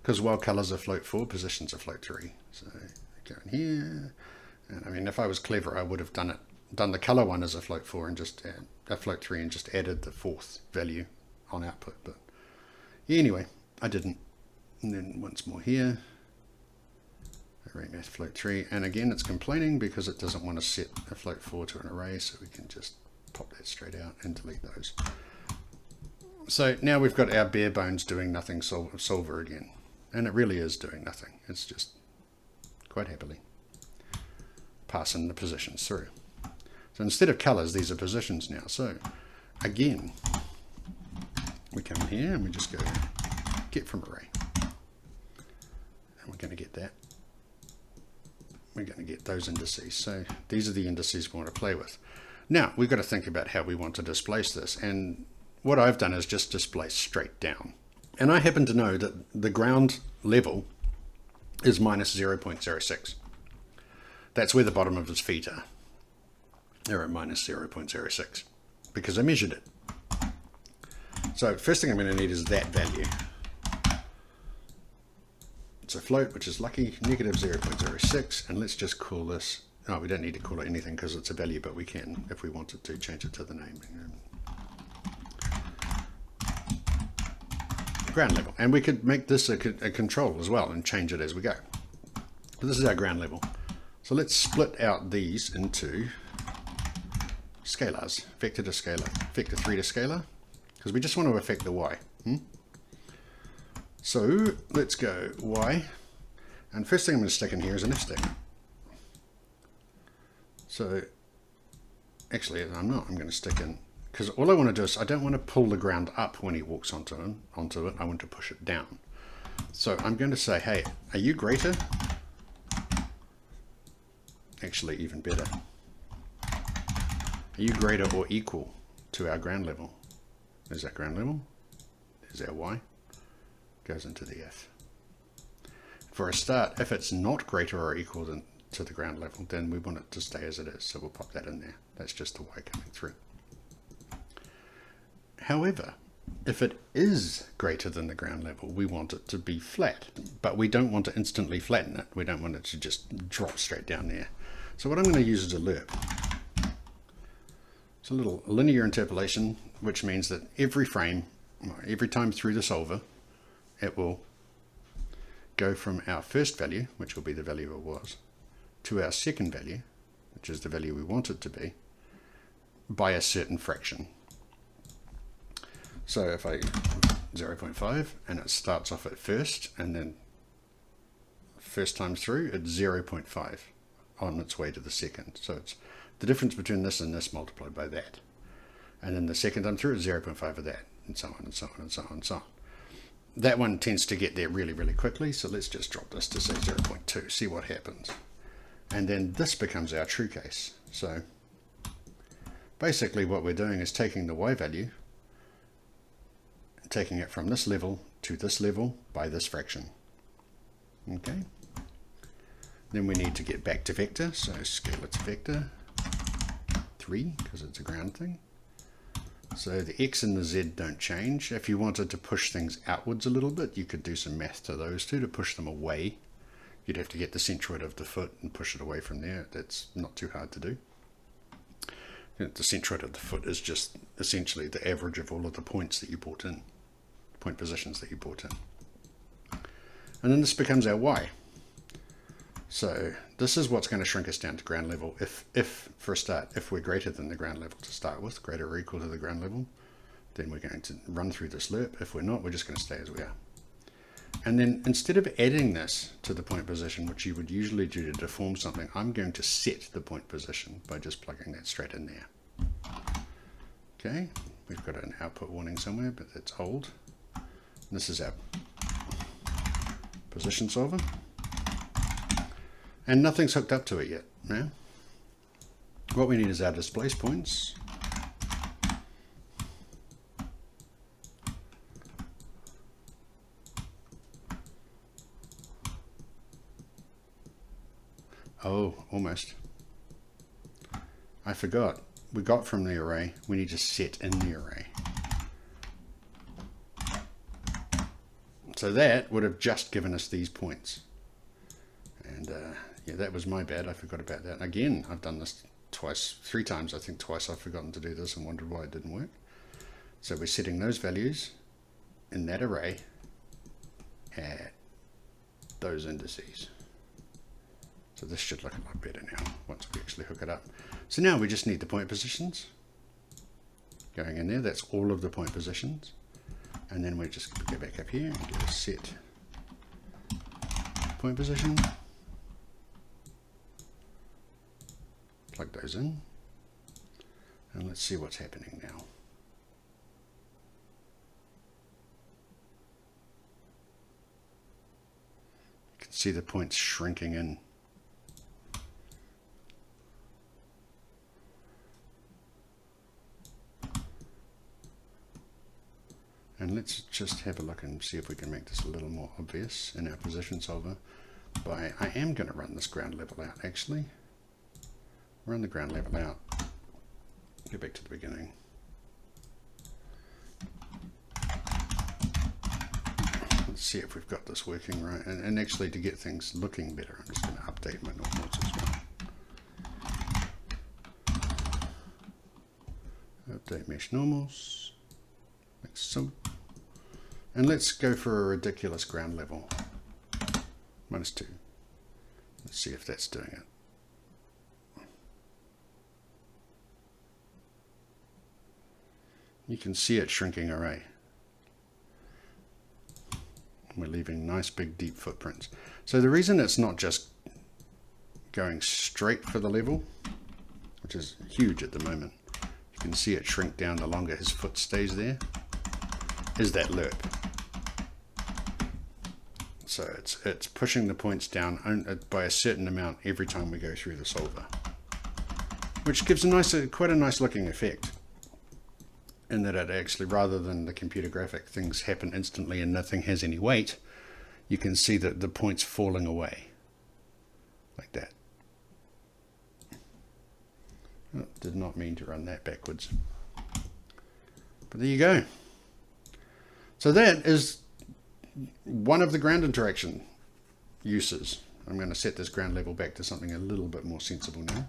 because while colors are float 4, positions are float 3. So go in here, and I mean, if I was clever, I would have done the color one as a float 4 and just a float 3 and just added the 4th value on output. But yeah, anyway, I didn't. And then once more here, array math float 3, and again it's complaining because it doesn't want to set a float 4 to an array, so we can just pop that straight out and delete those. So now we've got our bare bones doing nothing solver again, and it really is doing nothing. It's just quite happily passing the positions through. So instead of colors, these are positions now. So again, we come in here and we just go get from array, and we're going to get that. We're going to get those indices. So these are the indices we want to play with. Now we've got to think about how we want to displace this, and what I've done is just displace straight down. And I happen to know that the ground level is minus 0.06. That's where the bottom of his feet are. They're at minus 0.06 because I measured it. So first thing I'm going to need is that value. It's a float, which is lucky, negative 0.06, and let's just call this, oh, we don't need to call it anything because it's a value, but we can, if we wanted to, change it to the name. Ground level, and we could make this a control as well and change it as we go. But this is our ground level. So let's split out these into scalars, vector to scalar, vector 3 to scalar, because we just want to affect the y. So let's go y, and first thing I'm going to stick in here is an if statement. So actually I'm not, I'm going to stick in, because all I want to do is I don't want to pull the ground up when he walks onto it, I want to push it down. So I'm going to say, hey, are you greater? Actually, even better. Are you greater or equal to our ground level? There's our ground level. There's our y. Goes into the if. For a start, if it's not greater or equal to the ground level, then we want it to stay as it is. So we'll pop that in there. That's just the y coming through. However, if it is greater than the ground level, we want it to be flat, but we don't want to instantly flatten it. We don't want it to just drop straight down there. So what I'm going to use is a lerp. It's a little linear interpolation, which means that every frame, every time through the solver, it will go from our first value, which will be the value it was, to our second value, which is the value we want it to be, by a certain fraction. So if I 0.5 and it starts off at first, and then first time through it's 0.5 on its way to the second. So it's the difference between this and this multiplied by that. And then the second time through it's 0.5 of that, and so on and so on and so on and so on. That one tends to get there really, really quickly. So let's just drop this to say 0.2, see what happens. And then this becomes our true case. So basically what we're doing is taking the y value, taking it from this level to this level by this fraction. Okay. Then we need to get back to vector, so scale it to vector 3 because it's a ground thing. So the x and the z don't change. If you wanted to push things outwards a little bit, you could do some math to those two to push them away. You'd have to get the centroid of the foot and push it away from there. That's not too hard to do. The centroid of the foot is just essentially the average of all of the points that you brought in, point positions that you brought in. And then this becomes our y. So this is what's going to shrink us down to ground level. If for a start, if we're greater than the ground level to start with, greater or equal to the ground level, then we're going to run through this loop. If we're not, we're just going to stay as we are. And then instead of adding this to the point position, which you would usually do to deform something, I'm going to set the point position by just plugging that straight in there. Okay, we've got an output warning somewhere, but it's old. This is our position solver. And nothing's hooked up to it yet. Yeah? What we need is our displace points. Oh, almost. I forgot. We got from the array. We need to set in the array. So that would have just given us these points. And yeah, that was my bad. I forgot about that. Again, I've done this twice, 3 times. I think twice I've forgotten to do this and wondered why it didn't work. So we're setting those values in that array at those indices. So this should look a lot better now once we actually hook it up. So now we just need the point positions going in there. That's all of the point positions. And then we just go back up here and do a set point position. Plug those in. And let's see what's happening now. You can see the points shrinking in. And let's just have a look and see if we can make this a little more obvious in our position solver. I am going to run this ground level out actually. Run the ground level out. Go back to the beginning. Let's see if we've got this working right. And actually to get things looking better, I'm just going to update my normals as well. Update mesh normals. Like so. And let's go for a ridiculous ground level. -2. Let's see if that's doing it. You can see it shrinking array. We're leaving nice big deep footprints. So the reason it's not just going straight for the level, which is huge at the moment, you can see it shrink down the longer his foot stays there, is that loop. So it's pushing the points down by a certain amount every time we go through the solver, which gives quite a nice looking effect. In that it actually, rather than the computer graphic, things happen instantly and nothing has any weight, you can see that the points falling away like that. Oh, did not mean to run that backwards. But there you go. So that is one of the ground interaction uses. I'm going to set this ground level back to something a little bit more sensible now.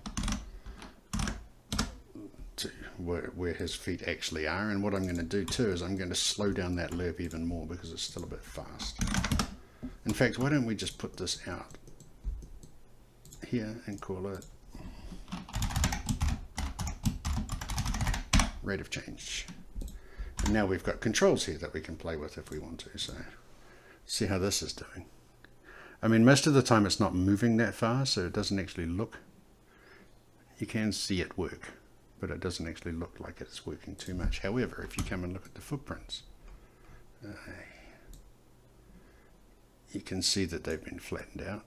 To where his feet actually are. And what I'm going to do too is I'm going to slow down that loop even more because it's still a bit fast. In fact, why don't we just put this out here and call it rate of change. And now we've got controls here that we can play with if we want to. So see how this is doing. I mean, most of the time it's not moving that far, so it doesn't actually look. You can see it work, but it doesn't actually look like it's working too much. However, if you come and look at the footprints, you can see that they've been flattened out.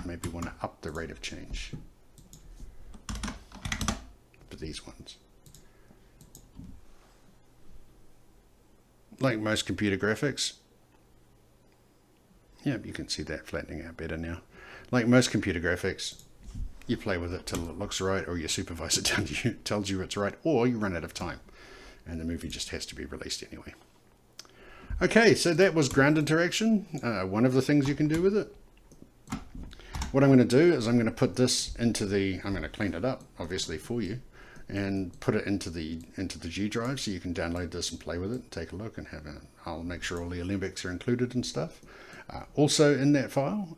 Maybe want to up the rate of change for these ones. Like most computer graphics, yeah, you can see that flattening out better now. Like most computer graphics, you play with it till it looks right, or your supervisor tells you it's right, or you run out of time and the movie just has to be released anyway. Okay, so that was ground interaction, one of the things you can do with it. What I'm going to do is I'm going to put this into the, I'm going to clean it up obviously for you and put it into the G drive so you can download this and play with it, take a look and have a, I'll make sure all the alembics are included and stuff. Also in that file,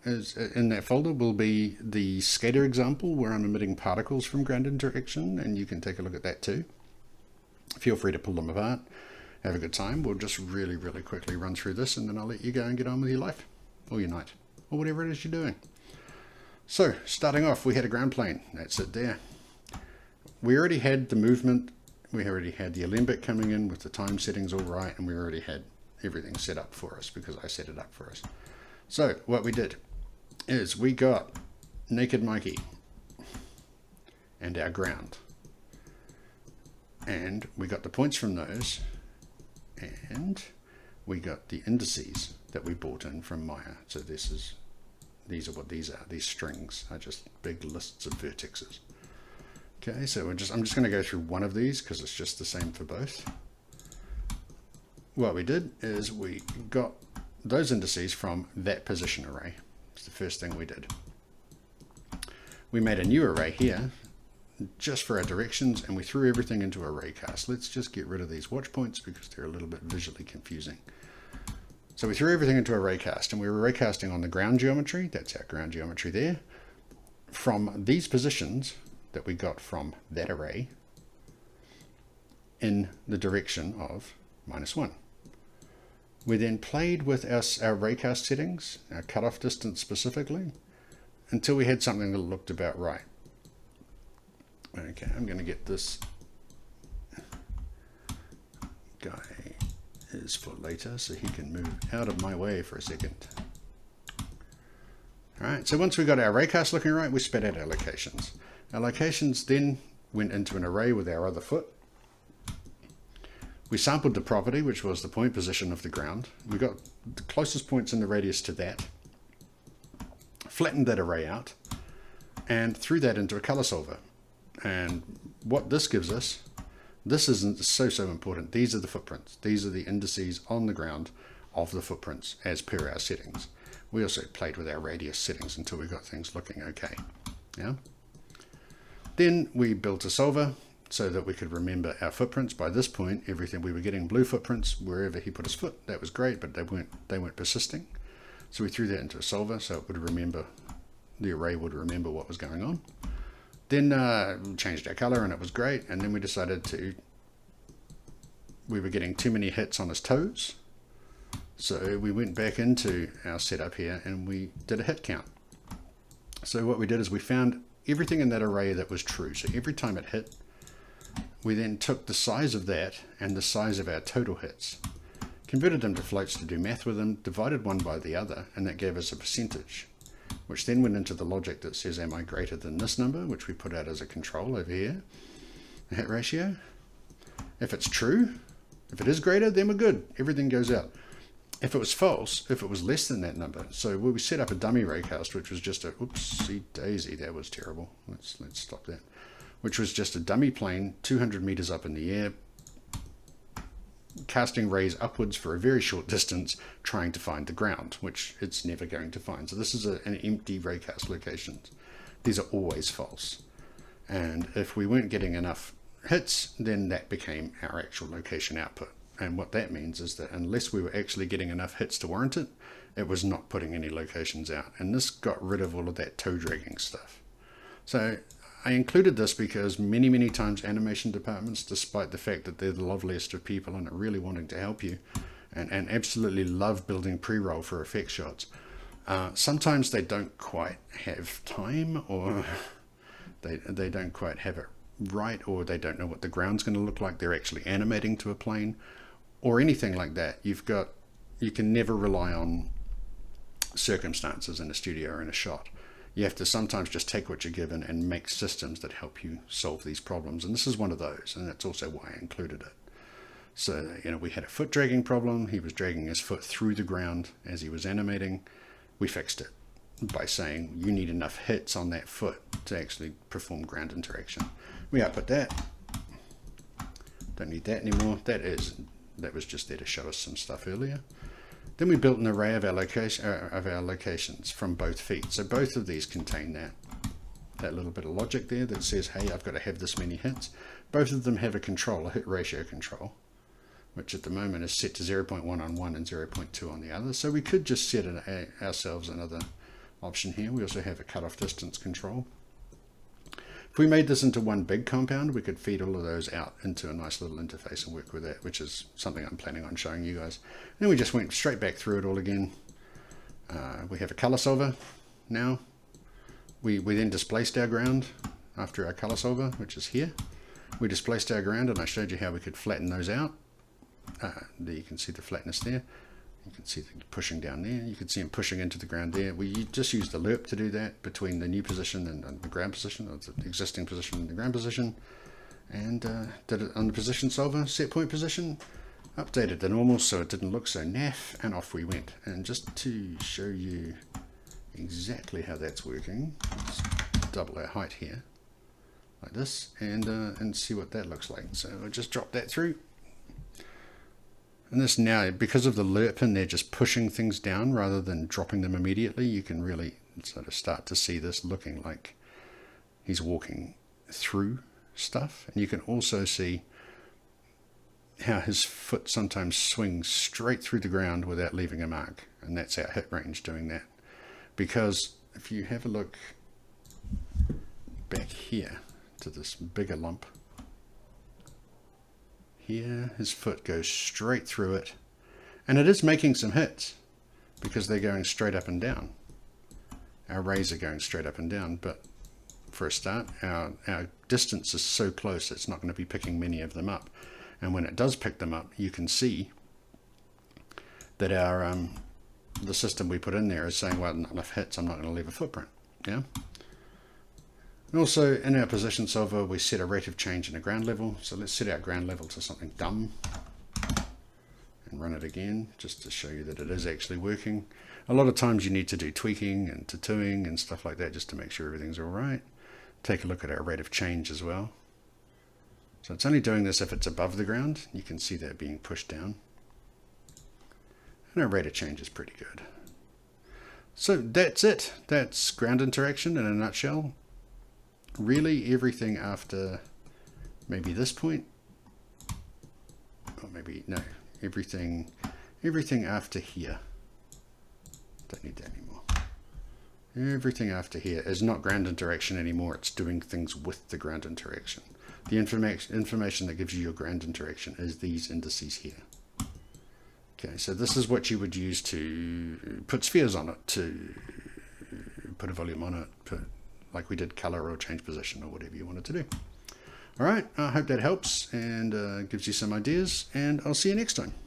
in that folder will be the skater example where I'm emitting particles from ground interaction, and you can take a look at that too. Feel free to pull them apart, have a good time. We'll just really quickly run through this and then I'll let you go and get on with your life or your night or whatever it is you're doing. So starting off, we had a ground plane, that's it there. We already had the movement, we already had the alembic coming in with the time settings all right, and we already had everything set up for us because I set it up for us. So what we did is we got Naked Mikey and our ground, and we got the points from those, and we got the indices that we brought in from Maya. So these are what these are. These strings are just big lists of vertexes. Okay, so I'm just going to go through one of these because it's just the same for both. What we did is we got those indices from that position array. It's the first thing we did. We made a new array here just for our directions, and we threw everything into a Raycast. Let's just get rid of these watch points because they're a little bit visually confusing. So we threw everything into a Raycast, and we were Raycasting on the ground geometry. That's our ground geometry there. From these positions that we got from that array in the direction of -1. We then played with our Raycast settings, our cutoff distance specifically, until we had something that looked about right. Okay, I'm going to get this guy is for later so he can move out of my way for a second. Alright, so once we got our Raycast looking right, we spat out our locations. Our locations then went into an array with our other foot. We sampled the property, which was the point position of the ground. We got the closest points in the radius to that, flattened that array out, and threw that into a color solver. And what this gives us, this isn't so important. These are the footprints. These are the indices on the ground of the footprints as per our settings. We also played with our radius settings until we got things looking okay. Yeah. Then we built a solver so that we could remember our footprints. By this point, everything we were getting blue footprints wherever he put his foot. That was great, but they weren't persisting. So we threw that into a solver so it would remember, the array would remember what was going on. Then we changed our color and it was great. And then we decided we were getting too many hits on his toes. So we went back into our setup here and we did a hit count. So what we did is we found everything in that array that was true. So every time it hit, we then took the size of that and the size of our total hits, converted them to floats to do math with them, divided one by the other, and that gave us a percentage, which then went into the logic that says, am I greater than this number, which we put out as a control over here, the hit ratio. If it's true, if it is greater, then we're good. Everything goes out. If it was false, if it was less than that number, so we set up a dummy Raycast, which was just a, oopsie daisy, that was terrible. Let's stop that. Which was just a dummy plane, 200 meters up in the air, casting rays upwards for a very short distance, trying to find the ground, which it's never going to find. So this is an empty Raycast location. These are always false. And if we weren't getting enough hits, then that became our actual location output. And what that means is that unless we were actually getting enough hits to warrant it, it was not putting any locations out. And this got rid of all of that toe dragging stuff. So I included this because many times animation departments, despite the fact that they're the loveliest of people and are really wanting to help you and absolutely love building pre-roll for effect shots, sometimes they don't quite have time, or they don't quite have it right, or they don't know what the ground's going to look like. They're actually animating to a plane or anything like that. You can never rely on circumstances in a studio or in a shot. You have to sometimes just take what you're given and make systems that help you solve these problems. And this is one of those, and that's also why I included it. So, we had a foot dragging problem. He was dragging his foot through the ground as he was animating. We fixed it by saying you need enough hits on that foot to actually perform ground interaction. We output that. Don't need that anymore. That was just there to show us some stuff earlier. Then we built an array of our locations from both feet. So both of these contain that little bit of logic there that says, hey, I've got to have this many hits. Both of them have a control, a hit ratio control, which at the moment is set to 0.1 on one and 0.2 on the other. So we could just set ourselves another option here. We also have a cutoff distance control. If we made this into one big compound, we could feed all of those out into a nice little interface and work with that, which is something I'm planning on showing you guys. And then we just went straight back through it all again. We have a color solver now. We then displaced our ground after our color solver, which is here. We displaced our ground, and I showed you how we could flatten those out. There you can see the flatness there. You can see them pushing down there. You can see them pushing into the ground there. We just used the lerp to do that between the new position and the ground position, or the existing position and the ground position. And did it on the position solver, set point position, updated the normal so it didn't look so naff, and off we went. And just to show you exactly how that's working, let's double our height here, like this, and see what that looks like. So I'll just drop that through. And this now, because of the lerp in there just pushing things down rather than dropping them immediately, you can really sort of start to see this looking like he's walking through stuff. And you can also see how his foot sometimes swings straight through the ground without leaving a mark. And that's our hit range doing that. Because if you have a look back here to this bigger lump, here his foot goes straight through it, and it is making some hits because they're going straight up and down. Our rays are going straight up and down, but for a start our distance is so close it's not going to be picking many of them up. And when it does pick them up, you can see that our the system we put in there is saying, well, not enough hits, I'm not going to leave a footprint. Yeah. And also in our position solver, we set a rate of change in a ground level. So let's set our ground level to something dumb and run it again, just to show you that it is actually working. A lot of times you need to do tweaking and tattooing and stuff like that just to make sure everything's all right. Take a look at our rate of change as well. So it's only doing this if it's above the ground. You can see that being pushed down. And our rate of change is pretty good. So that's it. That's ground interaction in a nutshell. Really everything after maybe this point, or maybe no, everything after here. Don't need that anymore. Everything after here is not ground interaction anymore. It's doing things with the ground interaction. The information that gives you your ground interaction is these indices here. Okay, so this is what you would use to put spheres on it, to put a volume on it, like we did color or change position or whatever you wanted to do. All right, I hope that helps and gives you some ideas, and I'll see you next time.